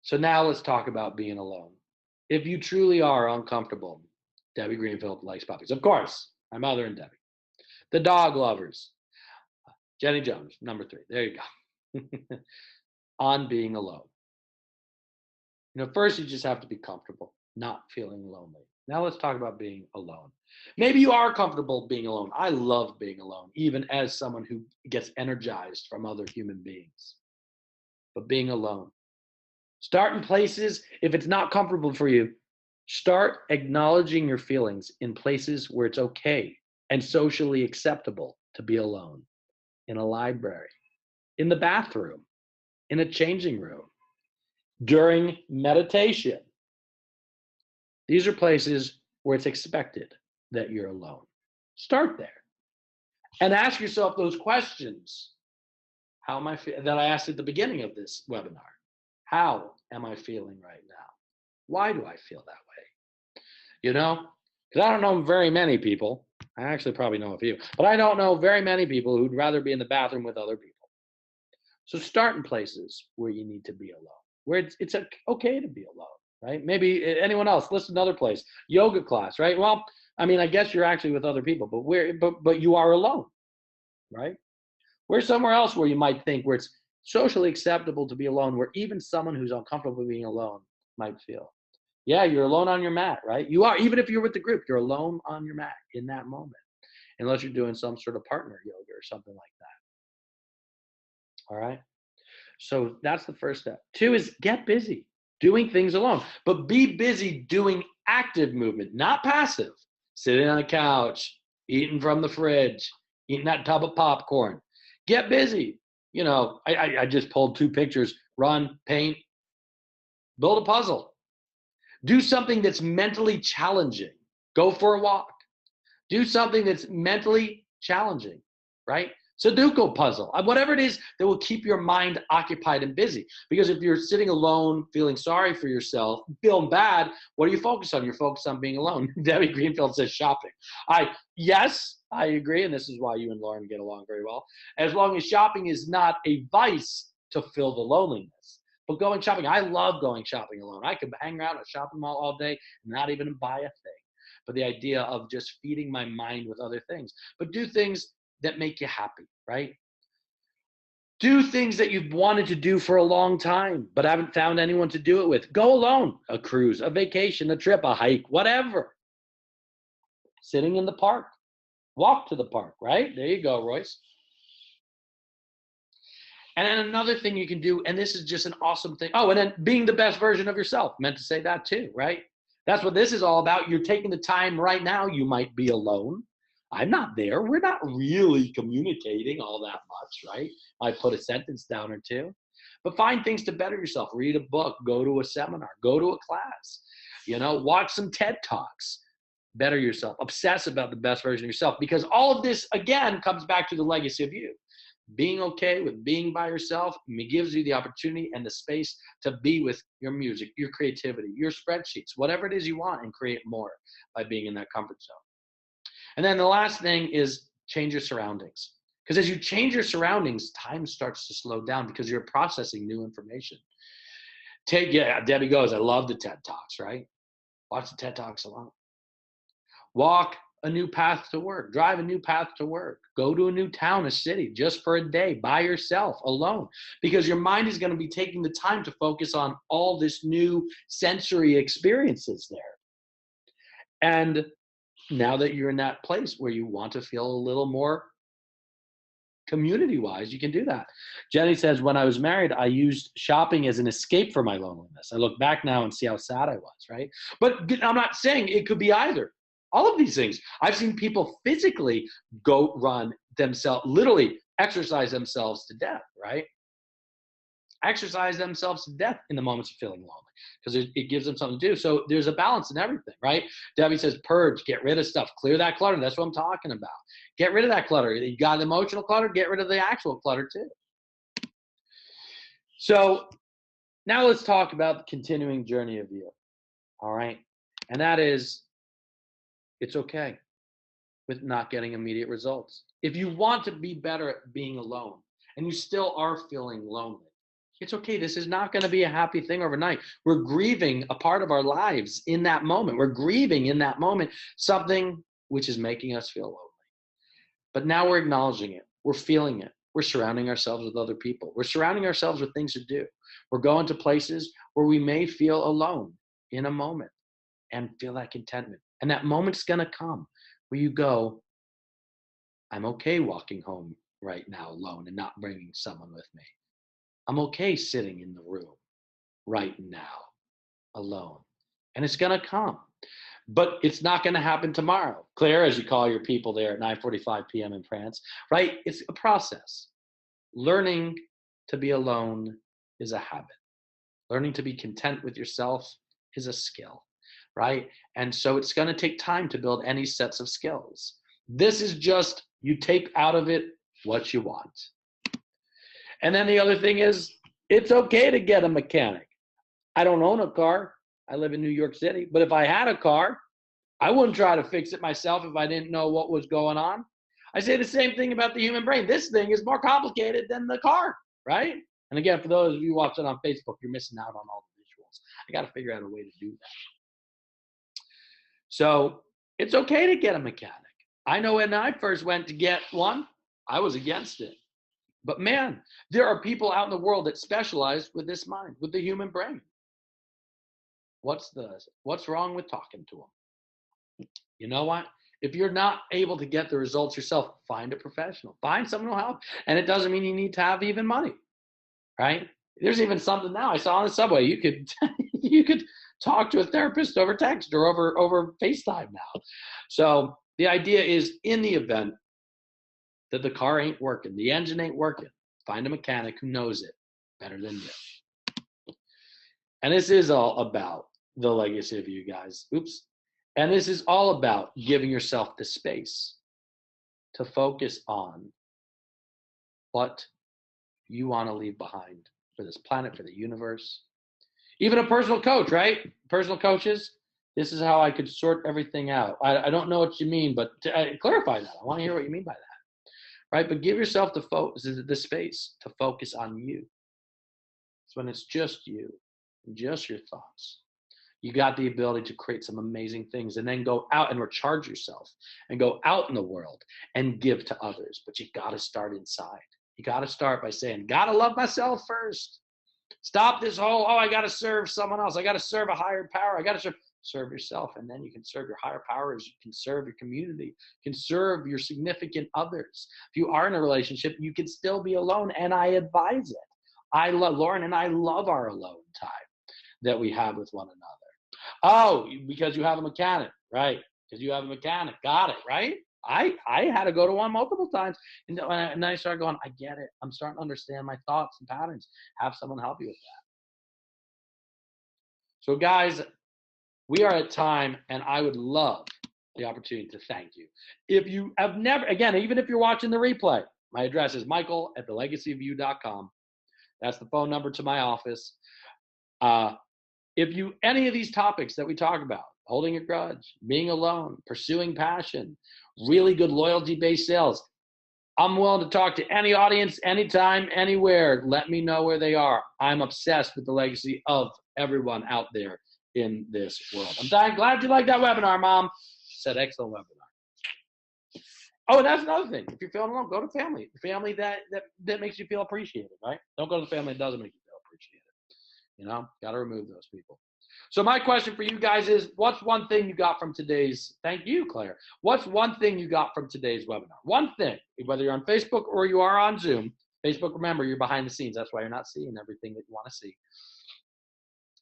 So now let's talk about being alone. If you truly are uncomfortable, Debbie Greenfield likes puppies. Of course, my mother and Debbie. The dog lovers, Jenny Jones, number 3. There you go. On being alone. First you just have to be comfortable, not feeling lonely. Now let's talk about being alone. Maybe you are comfortable being alone. I love being alone, even as someone who gets energized from other human beings. But being alone. Start in places, if it's not comfortable for you, start acknowledging your feelings in places where it's okay and socially acceptable to be alone. In a library, in the bathroom, in a changing room, during meditation. These are places where it's expected that you're alone. Start there and ask yourself those questions. How am I that I asked at the beginning of this webinar? How am I feeling right now? Why do I feel that way? You know, because I don't know very many people. I actually probably know a few, but I don't know very many people who'd rather be in the bathroom with other people. So start in places where you need to be alone, where it's okay to be alone, right? Maybe anyone else, listen to another place, yoga class, right? Well, I mean, I guess you're actually with other people, but you are alone, right? Where's somewhere else where you might think where it's socially acceptable to be alone, where even someone who's uncomfortable being alone might feel. Yeah, you're alone on your mat, right? You are, even if you're with the group, you're alone on your mat in that moment, unless you're doing some sort of partner yoga or something like that. All right. So that's the first step. Two is get busy doing things alone, but be busy doing active movement, not passive. Sitting on a couch, eating from the fridge, eating that tub of popcorn. Get busy. You know, I just pulled two pictures: run, paint, build a puzzle. Do something that's mentally challenging. Go for a walk. Do something that's mentally challenging, right? Sudoku puzzle, whatever it is that will keep your mind occupied and busy. Because if you're sitting alone, feeling sorry for yourself, feeling bad, what are you focused on? You're focused on being alone. Debbie Greenfield says shopping. Yes, I agree, and this is why you and Lauren get along very well. As long as shopping is not a vice to fill the loneliness. But going shopping, I love going shopping alone. I could hang around a shopping mall all day and not even buy a thing. But the idea of just feeding my mind with other things. But do things that make you happy, right? Do things that you've wanted to do for a long time, but haven't found anyone to do it with. Go alone, a cruise, a vacation, a trip, a hike, whatever. Sitting in the park, walk to the park, right? There you go, Royce. And then another thing you can do, and this is just an awesome thing. Oh, and then being the best version of yourself. Meant to say that too, right? That's what this is all about. You're taking the time right now. You might be alone. I'm not there. We're not really communicating all that much, right? I put a sentence down or two. But find things to better yourself. Read a book, go to a seminar, go to a class, watch some TED Talks. Better yourself. Obsess about the best version of yourself, because all of this, again, comes back to the legacy of you. Being okay with being by yourself gives you the opportunity and the space to be with your music, your creativity, your spreadsheets, whatever it is you want, and create more by being in that comfort zone. And then the last thing is change your surroundings. Because as you change your surroundings, time starts to slow down because you're processing new information. Debbie goes, I love the TED Talks, right? Watch the TED Talks a lot. Walk a new path to work, drive a new path to work, go to a new town, a city, just for a day, by yourself, alone, because your mind is going to be taking the time to focus on all this new sensory experiences there. And now that you're in that place where you want to feel a little more community-wise, you can do that. Jenny says, when I was married, I used shopping as an escape for my loneliness. I look back now and see how sad I was, right? But I'm not saying it could be either. All of these things. I've seen people physically go run themselves, literally exercise themselves to death, right? Exercise themselves to death in the moments of feeling lonely, because it gives them something to do. So there's a balance in everything, right? Debbie says, purge, get rid of stuff, clear that clutter. That's what I'm talking about. Get rid of that clutter. You got emotional clutter, get rid of the actual clutter too. So now let's talk about the continuing journey of you, all right? And that is, it's okay with not getting immediate results. If you want to be better at being alone and you still are feeling lonely, it's okay. This is not going to be a happy thing overnight. We're grieving a part of our lives in that moment. We're grieving in that moment something which is making us feel lonely. But now we're acknowledging it. We're feeling it. We're surrounding ourselves with other people. We're surrounding ourselves with things to do. We're going to places where we may feel alone in a moment and feel that contentment. And that moment's going to come where you go, I'm okay walking home right now alone and not bringing someone with me. I'm okay sitting in the room right now alone. And it's going to come. But it's not going to happen tomorrow. Claire, as you call your people there at 9:45 p.m. in France, right? It's a process. Learning to be alone is a habit. Learning to be content with yourself is a skill. right? And so it's going to take time to build any sets of skills. This is just, you take out of it what you want. And then the other thing is, it's okay to get a mechanic. I don't own a car. I live in New York City. But if I had a car, I wouldn't try to fix it myself if I didn't know what was going on. I say the same thing about the human brain. This thing is more complicated than the car, right? And again, for those of you watching on Facebook, you're missing out on all the visuals. I got to figure out a way to do that. So it's okay to get a mechanic. I know when I first went to get one, I was against it. But man, there are people out in the world that specialize with this mind, with the human brain. What's wrong with talking to them? You know what? If you're not able to get the results yourself, find a professional. Find someone who will help. And it doesn't mean you need to have even money, right? There's even something now I saw on the subway. You could talk to a therapist over text or over FaceTime now. So the idea is, in the event that the car ain't working, the engine ain't working, find a mechanic who knows it better than you. And this is all about the legacy of you guys. Oops. And this is all about giving yourself the space to focus on what you want to leave behind for this planet, for the universe. Even a personal coach, right? Personal coaches, this is how I could sort everything out. I don't know what you mean, but clarify that. I want to hear what you mean by that. Right? But give yourself the space to focus on you. It's when it's just you, just your thoughts. You got the ability to create some amazing things, and then go out and recharge yourself and go out in the world and give to others. But you got to start inside. You got to start by saying, got to love myself first. Stop this whole, I got to serve someone else. I got to serve a higher power. I got to serve yourself. And then you can serve your higher powers. You can serve your community. You can serve your significant others. If you are in a relationship, you can still be alone. And I advise it. I love Lauren, and I love our alone time that we have with one another. Oh, because you have a mechanic, right? Because you have a mechanic. Got it, right? I had to go to one multiple times. And then I started going, I get it. I'm starting to understand my thoughts and patterns. Have someone help you with that. So guys, we are at time, and I would love the opportunity to thank you. If you have never, again, even if you're watching the replay, my address is michael@thelegacyofyou.com. That's the phone number to my office. If you, any of these topics that we talk about, holding a grudge, being alone, pursuing passion, really good loyalty-based sales, I'm willing to talk to any audience, anytime, anywhere. Let me know where they are. I'm obsessed with the legacy of everyone out there in this world. I'm glad you liked that webinar, Mom. Said excellent webinar. Oh, and that's another thing. If you're feeling alone, go to family. The family that makes you feel appreciated, right? Don't go to the family that doesn't make you feel appreciated. You know, got to remove those people. So my question for you guys is, what's one thing you got from today's, thank you, Claire. What's one thing you got from today's webinar? One thing, whether you're on Facebook or you are on Zoom. Facebook, remember, you're behind the scenes. That's why you're not seeing everything that you want to see.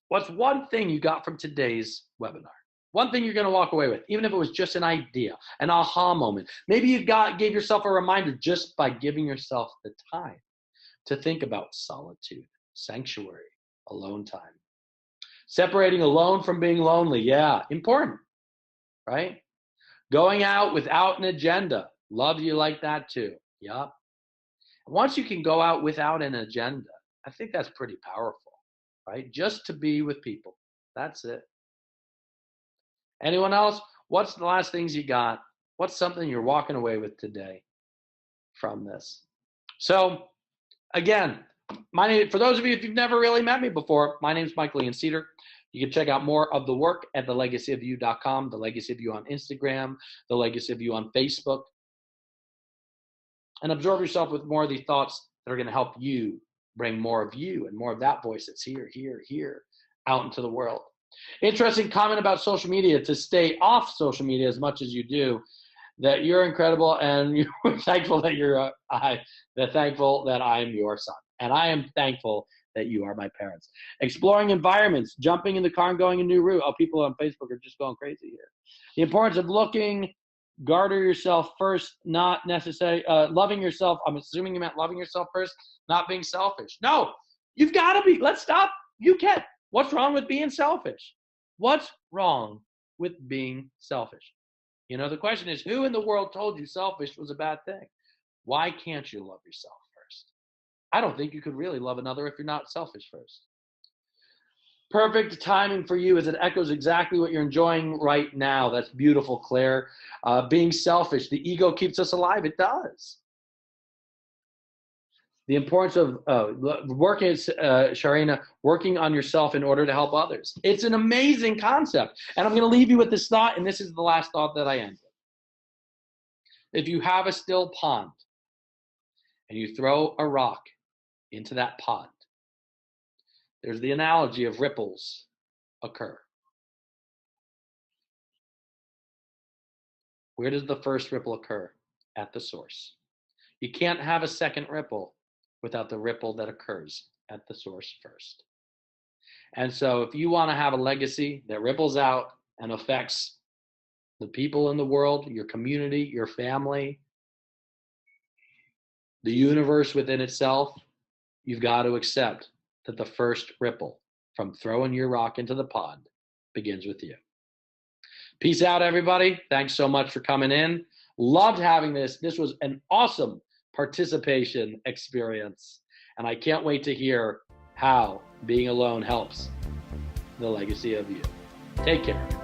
What's one thing you got from today's webinar? One thing you're going to walk away with, even if it was just an idea, an aha moment. Maybe you gave yourself a reminder just by giving yourself the time to think about solitude, sanctuary, alone time. Separating alone from being lonely. Yeah, important, right? Going out without an agenda. Love you like that too. Yep. Once you can go out without an agenda, I think that's pretty powerful, right? Just to be with people. That's it. Anyone else? What's the last things you got? What's something you're walking away with today from this? So again, my name, for those of you, if you've never really met me before, my name is Michael Ian Cedar. You can check out more of the work at thelegacyofyou.com, The Legacy of You on Instagram, The Legacy of You on Facebook, and absorb yourself with more of these thoughts that are going to help you bring more of you and more of that voice that's here, out into the world. Interesting comment about social media, to stay off social media as much as you do, that you're incredible, and you're thankful that thankful that I'm your son. And I am thankful that you are my parents. Exploring environments, jumping in the car and going a new route. Oh, people on Facebook are just going crazy here. The importance of looking, garner yourself first, not necessarily, loving yourself. I'm assuming you meant loving yourself first, not being selfish. No, you've got to be. Let's stop. You can't. What's wrong with being selfish? What's wrong with being selfish? You know, the question is, who in the world told you selfish was a bad thing? Why can't you love yourself first? I don't think you could really love another if you're not selfish first. Perfect timing for you as it echoes exactly what you're enjoying right now. That's beautiful, Claire. Being selfish, the ego keeps us alive. It does. The importance of working, Sharina, working on yourself in order to help others. It's an amazing concept. And I'm going to leave you with this thought, and this is the last thought that I end with. If you have a still pond and you throw a rock into that pond, there's the analogy of ripples occur. Where does the first ripple occur? At the source. You can't have a second ripple without the ripple that occurs at the source first. And so if you want to have a legacy that ripples out and affects the people in the world, your community, your family, the universe within itself, you've got to accept that the first ripple from throwing your rock into the pond begins with you. Peace out, everybody. Thanks so much for coming in. Loved having this. This was an awesome participation experience. And I can't wait to hear how being alone helps the legacy of you. Take care.